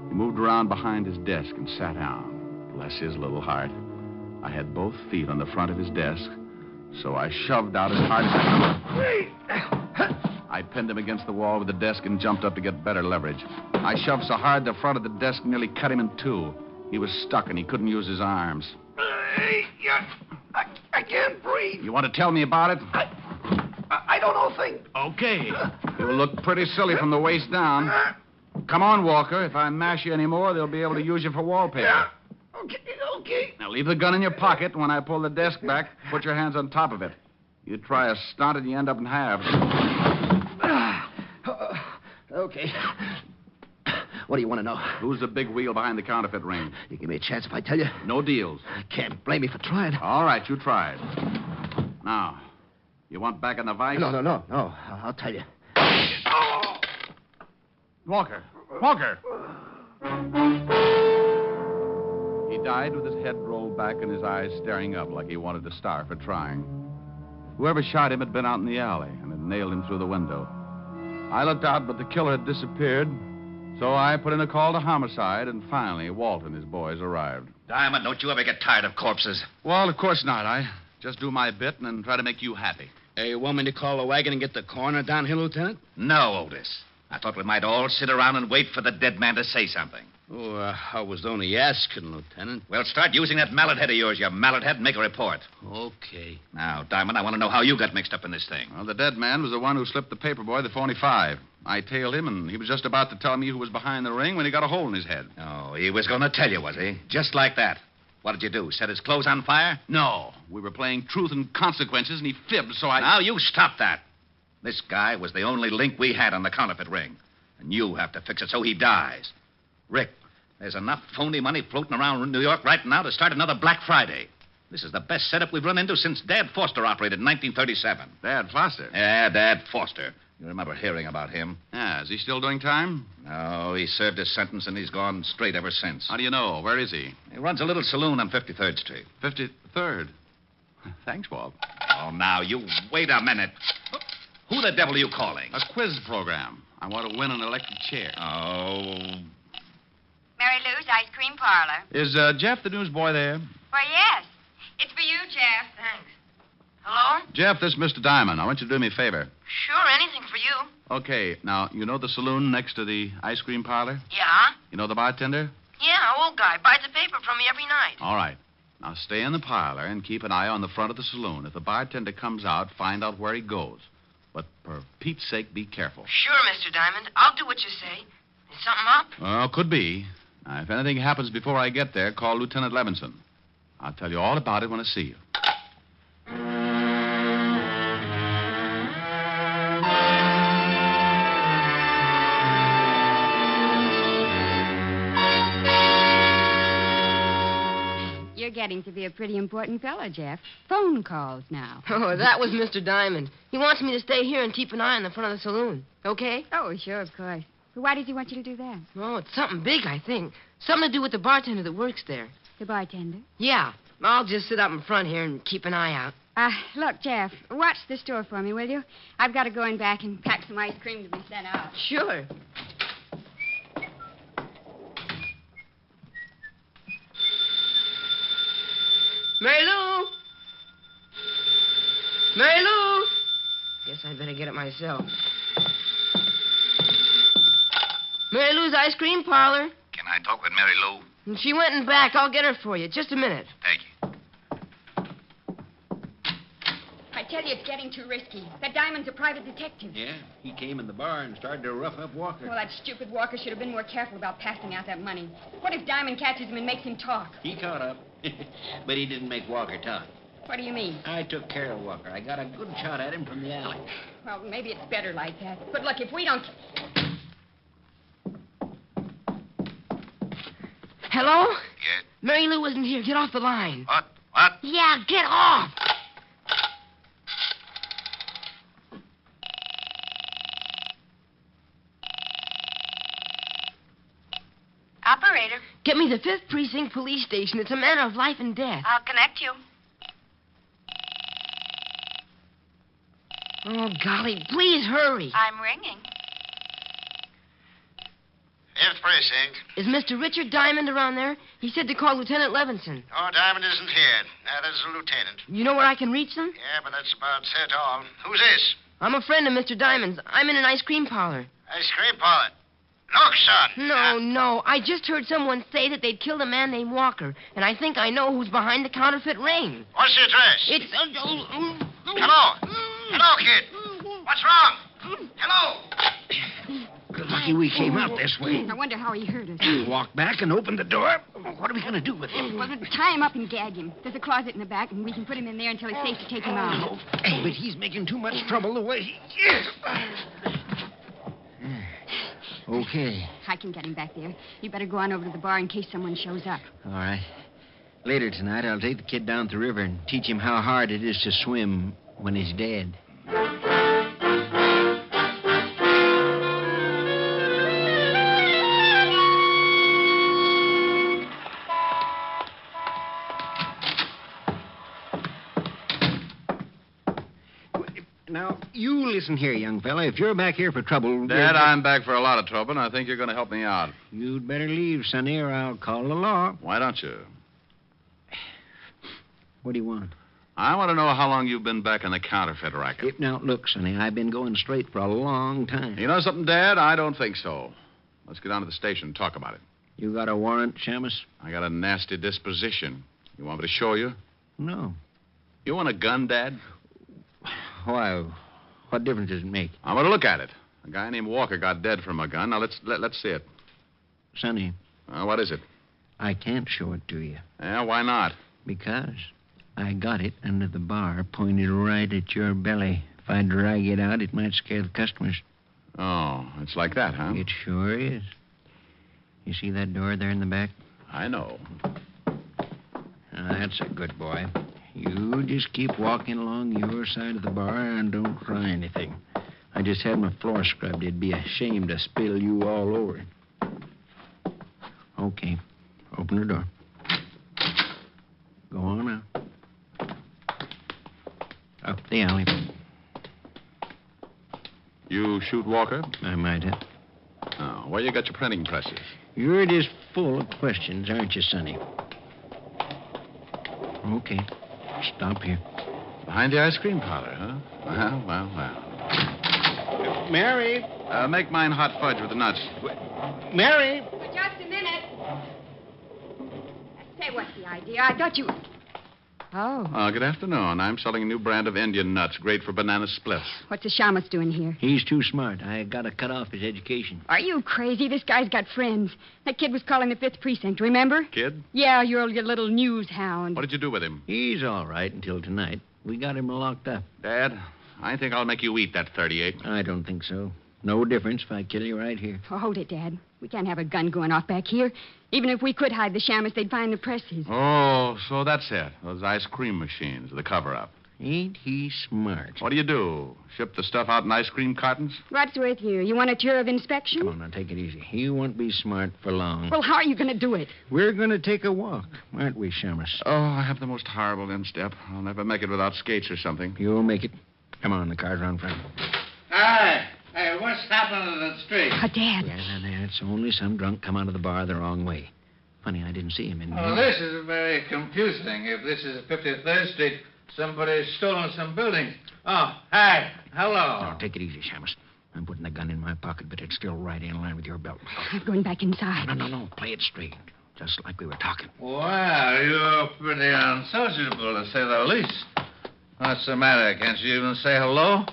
He moved around behind his desk and sat down. Bless his little heart. I had both feet on the front of his desk, so I shoved out as hard as I could. I pinned him against the wall with the desk and jumped up to get better leverage. I shoved so hard the front of the desk nearly cut him in two. He was stuck and he couldn't use his arms.
I can't breathe.
You want to tell me about it?
I don't know a thing.
Okay. You'll look pretty silly from the waist down. Come on, Walker. If I mash you anymore, they'll be able to use you for wallpaper.
Yeah. Okay.
Now, leave the gun in your pocket. When I pull the desk back, put your hands on top of it. You try a stunt and you end up in halves.
Okay. What do you want to know?
Who's the big wheel behind the counterfeit ring?
You give me a chance if I tell you?
No deals.
I can't blame me for trying.
All right, you tried. Now, you want back in the vice?
No. I'll tell you.
Walker! He died with his head rolled back and his eyes staring up like he wanted to starve for trying. Whoever shot him had been out in the alley and had nailed him through the window. I looked out, but the killer had disappeared, so I put in a call to homicide, and finally Walt and his boys arrived.
Diamond, don't you ever get tired of corpses?
Well, of course not. I just do my bit and then try to make you happy.
Hey, you want me to call the wagon and get the coroner down here, Lieutenant?
No, Otis. I thought we might all sit around and wait for the dead man to say something.
Oh, I was only asking, Lieutenant.
Well, start using that mallet head of yours, you mallet head, and make a report.
Okay.
Now, Diamond, I want to know how you got mixed up in this thing.
Well, the dead man was the one who slipped the paper boy the $45. I tailed him, and he was just about to tell me who was behind the ring when he got a hole in his head.
Oh, he was going to tell you, was he? Just like that. What did you do? Set his clothes on fire?
No. We were playing truth and consequences, and he fibbed, so I...
Now, you stop that. This guy was the only link we had on the counterfeit ring. And you have to fix it so he dies. Rick, there's enough phony money floating around New York right now to start another Black Friday. This is the best setup we've run into since Dad Foster operated in 1937.
Dad Foster?
Yeah, Dad Foster. You remember hearing about him?
Yeah, is he still doing time?
No, he served his sentence and he's gone straight ever since.
How do you know? Where is he?
He runs a little saloon on 53rd Street.
53rd? Thanks, Bob.
Oh, now, you wait a minute. Who the devil are you calling?
A quiz program. I want to win an electric chair.
Oh.
Mary Lou's Ice Cream Parlor.
Is Jeff the newsboy there?
Why, yes. It's for you, Jeff.
Thanks. Hello?
Jeff, this is Mr. Diamond. I want you to do me a favor.
Sure, anything for you.
Okay, now, you know the saloon next to the ice cream parlor?
Yeah?
You know the bartender?
Yeah, old guy. Buys the paper from me every night.
All right. Now, stay in the parlor and keep an eye on the front of the saloon. If the bartender comes out, find out where he goes. But for Pete's sake, be careful.
Sure, Mr. Diamond. I'll do what you say. Is something up?
Well, could be. Now, if anything happens before I get there, call Lieutenant Levinson. I'll tell you all about it when I see you.
You're getting to be a pretty important fellow, Jeff. Phone calls now.
Oh, that was Mr. Diamond. He wants me to stay here and keep an eye on the front of the saloon. Okay?
Oh, sure, of course. But why does he want you to do that?
Oh, it's something big, I think. Something to do with the bartender that works there.
The bartender?
Yeah. I'll just sit up in front here and keep an eye out.
Look, Jeff, watch the store for me, will you? I've got to go in back and pack some ice cream to be sent out.
Sure. Mary Lou! Mary Lou! Guess I'd better get it myself. Mary Lou's Ice Cream Parlor.
Can I talk with Mary Lou?
And she went in back. I'll get her for you. Just a minute.
Thank you.
I tell you, it's getting too risky. That Diamond's a private detective.
Yeah, he came in the bar and started to rough up Walker.
Well, that stupid Walker should have been more careful about passing out that money. What if Diamond catches him and makes him talk?
He caught up. But he didn't make Walker talk.
What do you mean?
I took care of Walker. I got a good shot at him from the alley.
Well, maybe it's better like that. But look, if we don't...
Hello?
Yes?
Mary Lou isn't here. Get off the line.
What? What?
Yeah, get off.
Operator,
Get me the 5th Precinct Police Station. It's a matter of life and death.
I'll connect you.
Oh, golly, please hurry.
I'm ringing.
5th Precinct.
Is Mr. Richard Diamond around there? He said to call Lieutenant Levinson.
Oh, Diamond isn't here. That is the lieutenant.
You know where I can reach them?
Yeah, but that's about it all. Who's this?
I'm a friend of Mr. Diamond's. I'm in an ice cream parlor.
Ice cream parlor. Look, son.
No. I just heard someone say that they'd killed a man named Walker, and I think I know who's behind the counterfeit ring.
What's the address?
It's...
Hello. Hello, kid. What's wrong? Hello.
Good lucky we came out this way.
I wonder how he hurt us.
We walked back and opened the door. What are we going to do with him?
Well, tie him up and gag him. There's a closet in the back, and we can put him in there until it's safe to take him out.
But he's making too much trouble the way he is. Okay.
I can get him back there. You better go on over to the bar in case someone shows up.
All right. Later tonight, I'll take the kid down to the river and teach him how hard it is to swim when he's dead. Now, you listen here, young fella. If you're back here for trouble...
Dad, I'm back for a lot of trouble, and I think you're going to help me out.
You'd better leave, Sonny, or I'll call the law.
Why don't you?
What do you want?
I want to know how long you've been back in the counterfeit racket.
Now, look, Sonny, I've been going straight for a long time.
You know something, Dad? I don't think so. Let's get down to the station and talk about it.
You got a warrant, chemist?
I got a nasty disposition. You want me to show you?
No.
You want a gun, Dad?
Why, what difference does it make?
I want to look at it. A guy named Walker got dead from a gun. Now, let's see it.
Sonny.
What is it?
I can't show it to you.
Yeah, why not?
Because I got it under the bar, pointed right at your belly. If I drag it out, it might scare the customers.
Oh, it's like that, huh?
It sure is. You see that door there in the back?
I know.
That's a good boy. You just keep walking along your side of the bar and don't try anything. I just had my floor scrubbed. It'd be a shame to spill you all over it. Okay. Open the door. Go on out. the alley.
You shoot Walker?
I might have.
Oh, where you got your printing presses?
You're just full of questions, aren't you, Sonny? Okay. Stop here.
Behind the ice cream parlor, huh? Well.
Mary!
Make mine hot fudge with the nuts.
Mary!
For just a minute. Say, what's the idea? I thought you... Oh.
Good afternoon. I'm selling a new brand of Indian nuts, great for banana splits.
What's the shamus doing here?
He's too smart. I gotta cut off his education.
Are you crazy? This guy's got friends. That kid was calling the 5th Precinct, remember?
Kid?
Yeah, your little news hound.
What did you do with him?
He's all right until tonight. We got him locked up.
Dad, I think I'll make you eat that 38.
I don't think so. No difference if I kill you right here.
Oh, hold it, Dad. We can't have a gun going off back here. Even if we could hide the shamus, they'd find the presses.
Oh, so that's it. Those ice cream machines, the cover-up.
Ain't he smart?
What do? Ship the stuff out in ice cream cartons?
What's with you? You want a tour of inspection?
Come on, now, take it easy. You won't be smart for long.
Well, how are you going to do it?
We're going to take a walk, aren't we, Shamus?
Oh, I have the most horrible instep. I'll never make it without skates or something.
You'll make it. Come on, the car's around front.
Hi. Hey, what's happening to the street?
Oh, Dad.
Yeah, it's only some drunk come out of the bar the wrong way. Funny, I didn't see him in
Oh, this is very confusing. If this is 53rd Street, somebody's stolen some buildings. Oh, hi. Hello.
No, take it easy, Shamus. I'm putting the gun in my pocket, but it's still right in line with your belt.
I'm going back inside.
No. Play it straight. Just like we were talking.
Wow, you're pretty unsociable, to say the least. What's the matter? Can't you even say hello?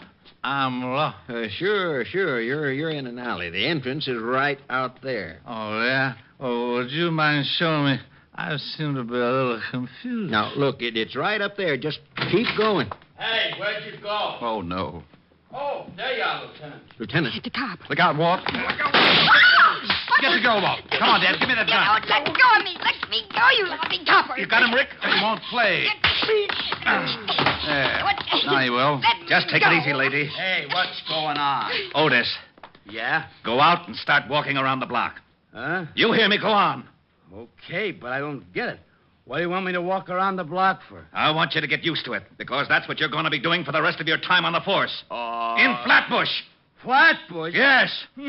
I'm lost.
Sure. You're in an alley. The entrance is right out there.
Oh, yeah? Oh, would you mind showing me? I seem to be a little confused.
Now, look, it's right up there. Just keep going.
Hey, where'd you go?
Oh, no.
Oh, there you are, Lieutenant.
Lieutenant.
The cop.
Look out, Walt. Get the girl, Walt. Come on, Dad. Give me that gun.
Out, let go of me. Let me go, you lousy copper.
You got him, Rick? He won't play. There. Now he will.
Just take it easy, lady.
Hey, what's going on?
Otis,
Yeah?
go out and start walking around the block.
Huh?
You hear me? Go on.
Okay, but I don't get it. What do you want me to walk around the block for?
I want you to get used to it, because that's what you're going to be doing for the rest of your time on the force. In Flatbush.
Flatbush?
Yes.
No.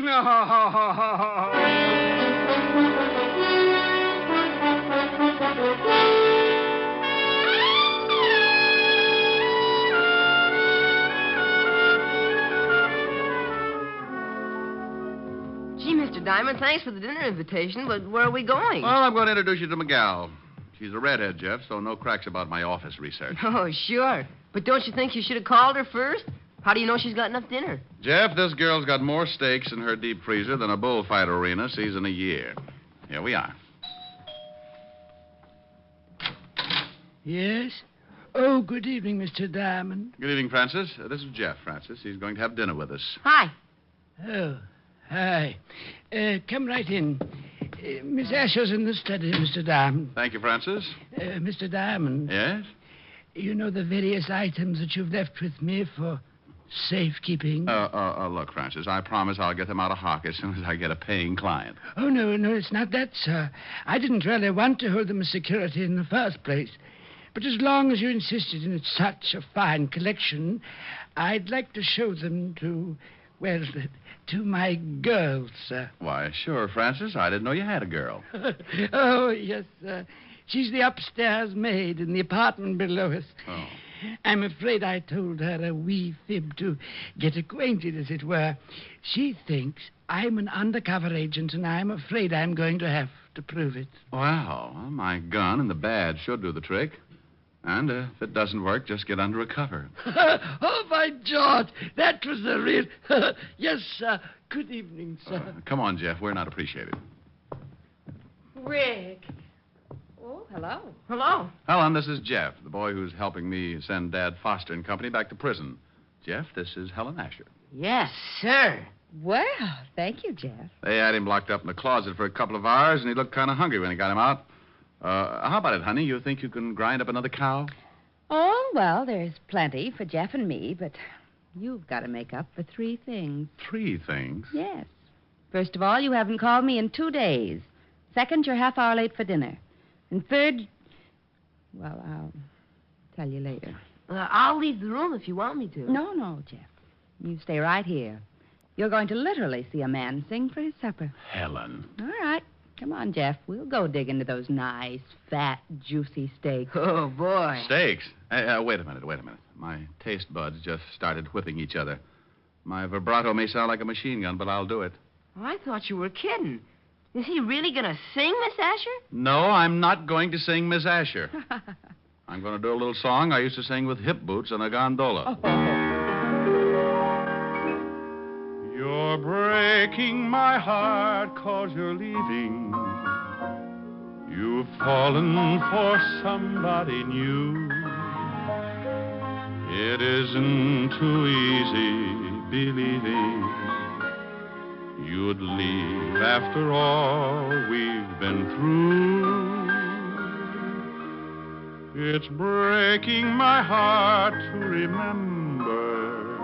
Gee, Mr. Diamond, thanks for the dinner invitation, but where are we going?
Well, I'm going to introduce you to Miguel. She's a redhead, Jeff, so no cracks about my office research.
Oh, sure. But don't you think you should have called her first? How do you know she's got enough dinner?
Jeff, this girl's got more steaks in her deep freezer than a bullfight arena sees in a year. Here we are.
Yes? Oh, good evening, Mr. Diamond.
Good evening, Francis. This is Jeff, Francis. He's going to have dinner with us.
Hi.
Oh, hi. Come right in. Miss Asher's in the study, Mr. Diamond.
Thank you, Francis.
Mr. Diamond.
Yes?
You know the various items that you've left with me for safekeeping?
Look, Francis, I promise I'll get them out of hock as soon as I get a paying client.
Oh, no, it's not that, sir. I didn't really want to hold them as security in the first place. But as long as you insisted in such a fine collection, I'd like to show them to, well, to my girls, sir.
Why, sure, Francis. I didn't know you had a girl.
Oh, yes, sir. She's the upstairs maid in the apartment below us.
Oh.
I'm afraid I told her a wee fib to get acquainted, as it were. She thinks I'm an undercover agent, and I'm afraid I'm going to have to prove it.
Well, my gun and the badge should do the trick. And if it doesn't work, just get under a cover.
Oh, by George, that was a real... Yes, sir. Good evening, sir.
Come on, Jeff. We're not appreciated.
Rick. Oh, hello.
Hello.
Helen, this is Jeff, the boy who's helping me send Dad Foster and Company back to prison. Jeff, this is Helen Asher.
Yes, sir.
Well, thank you, Jeff.
They had him locked up in the closet for a couple of hours, and he looked kind of hungry when he got him out. How about it, honey? You think you can grind up another cow?
Oh, well, there's plenty for Jeff and me, but you've got to make up for 3 things.
3 things?
Yes. First of all, you haven't called me in 2 days. Second, you're half hour late for dinner. And third, well, I'll tell you later.
I'll leave the room if you want me to.
No, Jeff. You stay right here. You're going to literally see a man sing for his supper.
Helen.
All right. Come on, Jeff. We'll go dig into those nice, fat, juicy steaks.
Oh, boy.
Steaks? Wait a minute. My taste buds just started whipping each other. My vibrato may sound like a machine gun, but I'll do it.
Oh, I thought you were kidding. Is he really going to sing, Miss Asher?
No, I'm not going to sing Miss Asher. I'm going to do a little song I used to sing with hip boots and a gondola. You're breaking my heart 'cause you're leaving. You've fallen for somebody new. It isn't too easy believing you'd leave after all we've been through. It's breaking my heart to remember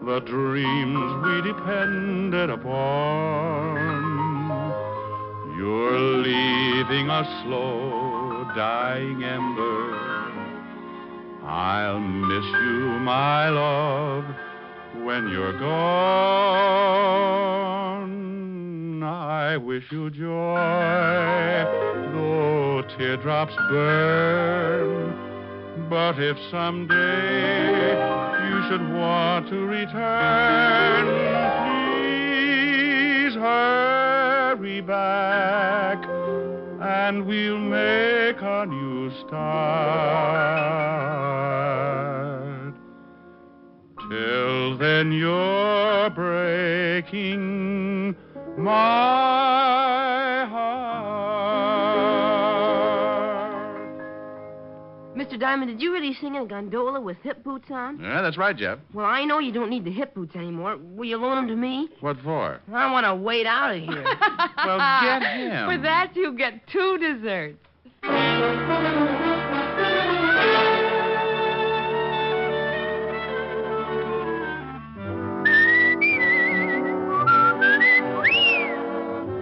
the dreams we depended upon. You're leaving a slow dying ember. I'll miss you, my love, when you're gone. I wish you joy, though teardrops burn. But if someday you should want to return, please hurry back, and we'll make a new start. Till then, you're breaking my heart.
Mr. Diamond, did you really sing in a gondola with hip boots on?
Yeah, that's right, Jeff.
Well, I know you don't need the hip boots anymore. Will you loan them to me?
What for?
I want to wait out of here.
Well, get him.
For that, you get 2 desserts.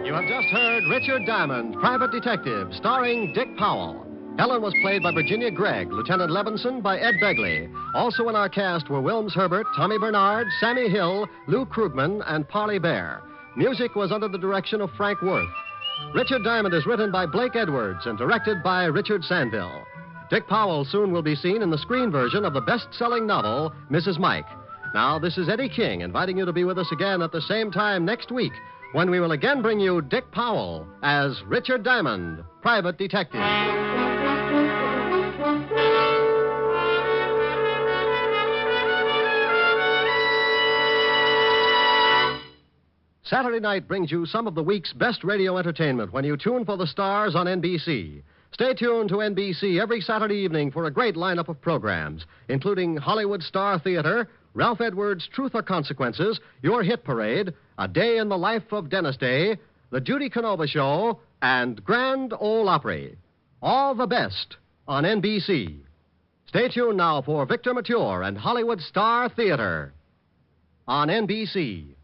You have just heard Richard Diamond, Private Detective, starring Dick Powell. Helen was played by Virginia Gregg, Lieutenant Levinson by Ed Begley. Also in our cast were Wilms Herbert, Tommy Bernard, Sammy Hill, Lou Krugman, and Parley Bear. Music was under the direction of Frank Worth. Richard Diamond is written by Blake Edwards and directed by Richard Sandville. Dick Powell soon will be seen in the screen version of the best-selling novel, Mrs. Mike. Now, this is Eddie King inviting you to be with us again at the same time next week, when we will again bring you Dick Powell as Richard Diamond, Private Detective. Saturday night brings you some of the week's best radio entertainment when you tune for the stars on NBC. Stay tuned to NBC every Saturday evening for a great lineup of programs, including Hollywood Star Theater, Ralph Edwards' Truth or Consequences, Your Hit Parade, A Day in the Life of Dennis Day, The Judy Canova Show, and Grand Ole Opry. All the best on NBC. Stay tuned now for Victor Mature and Hollywood Star Theater on NBC.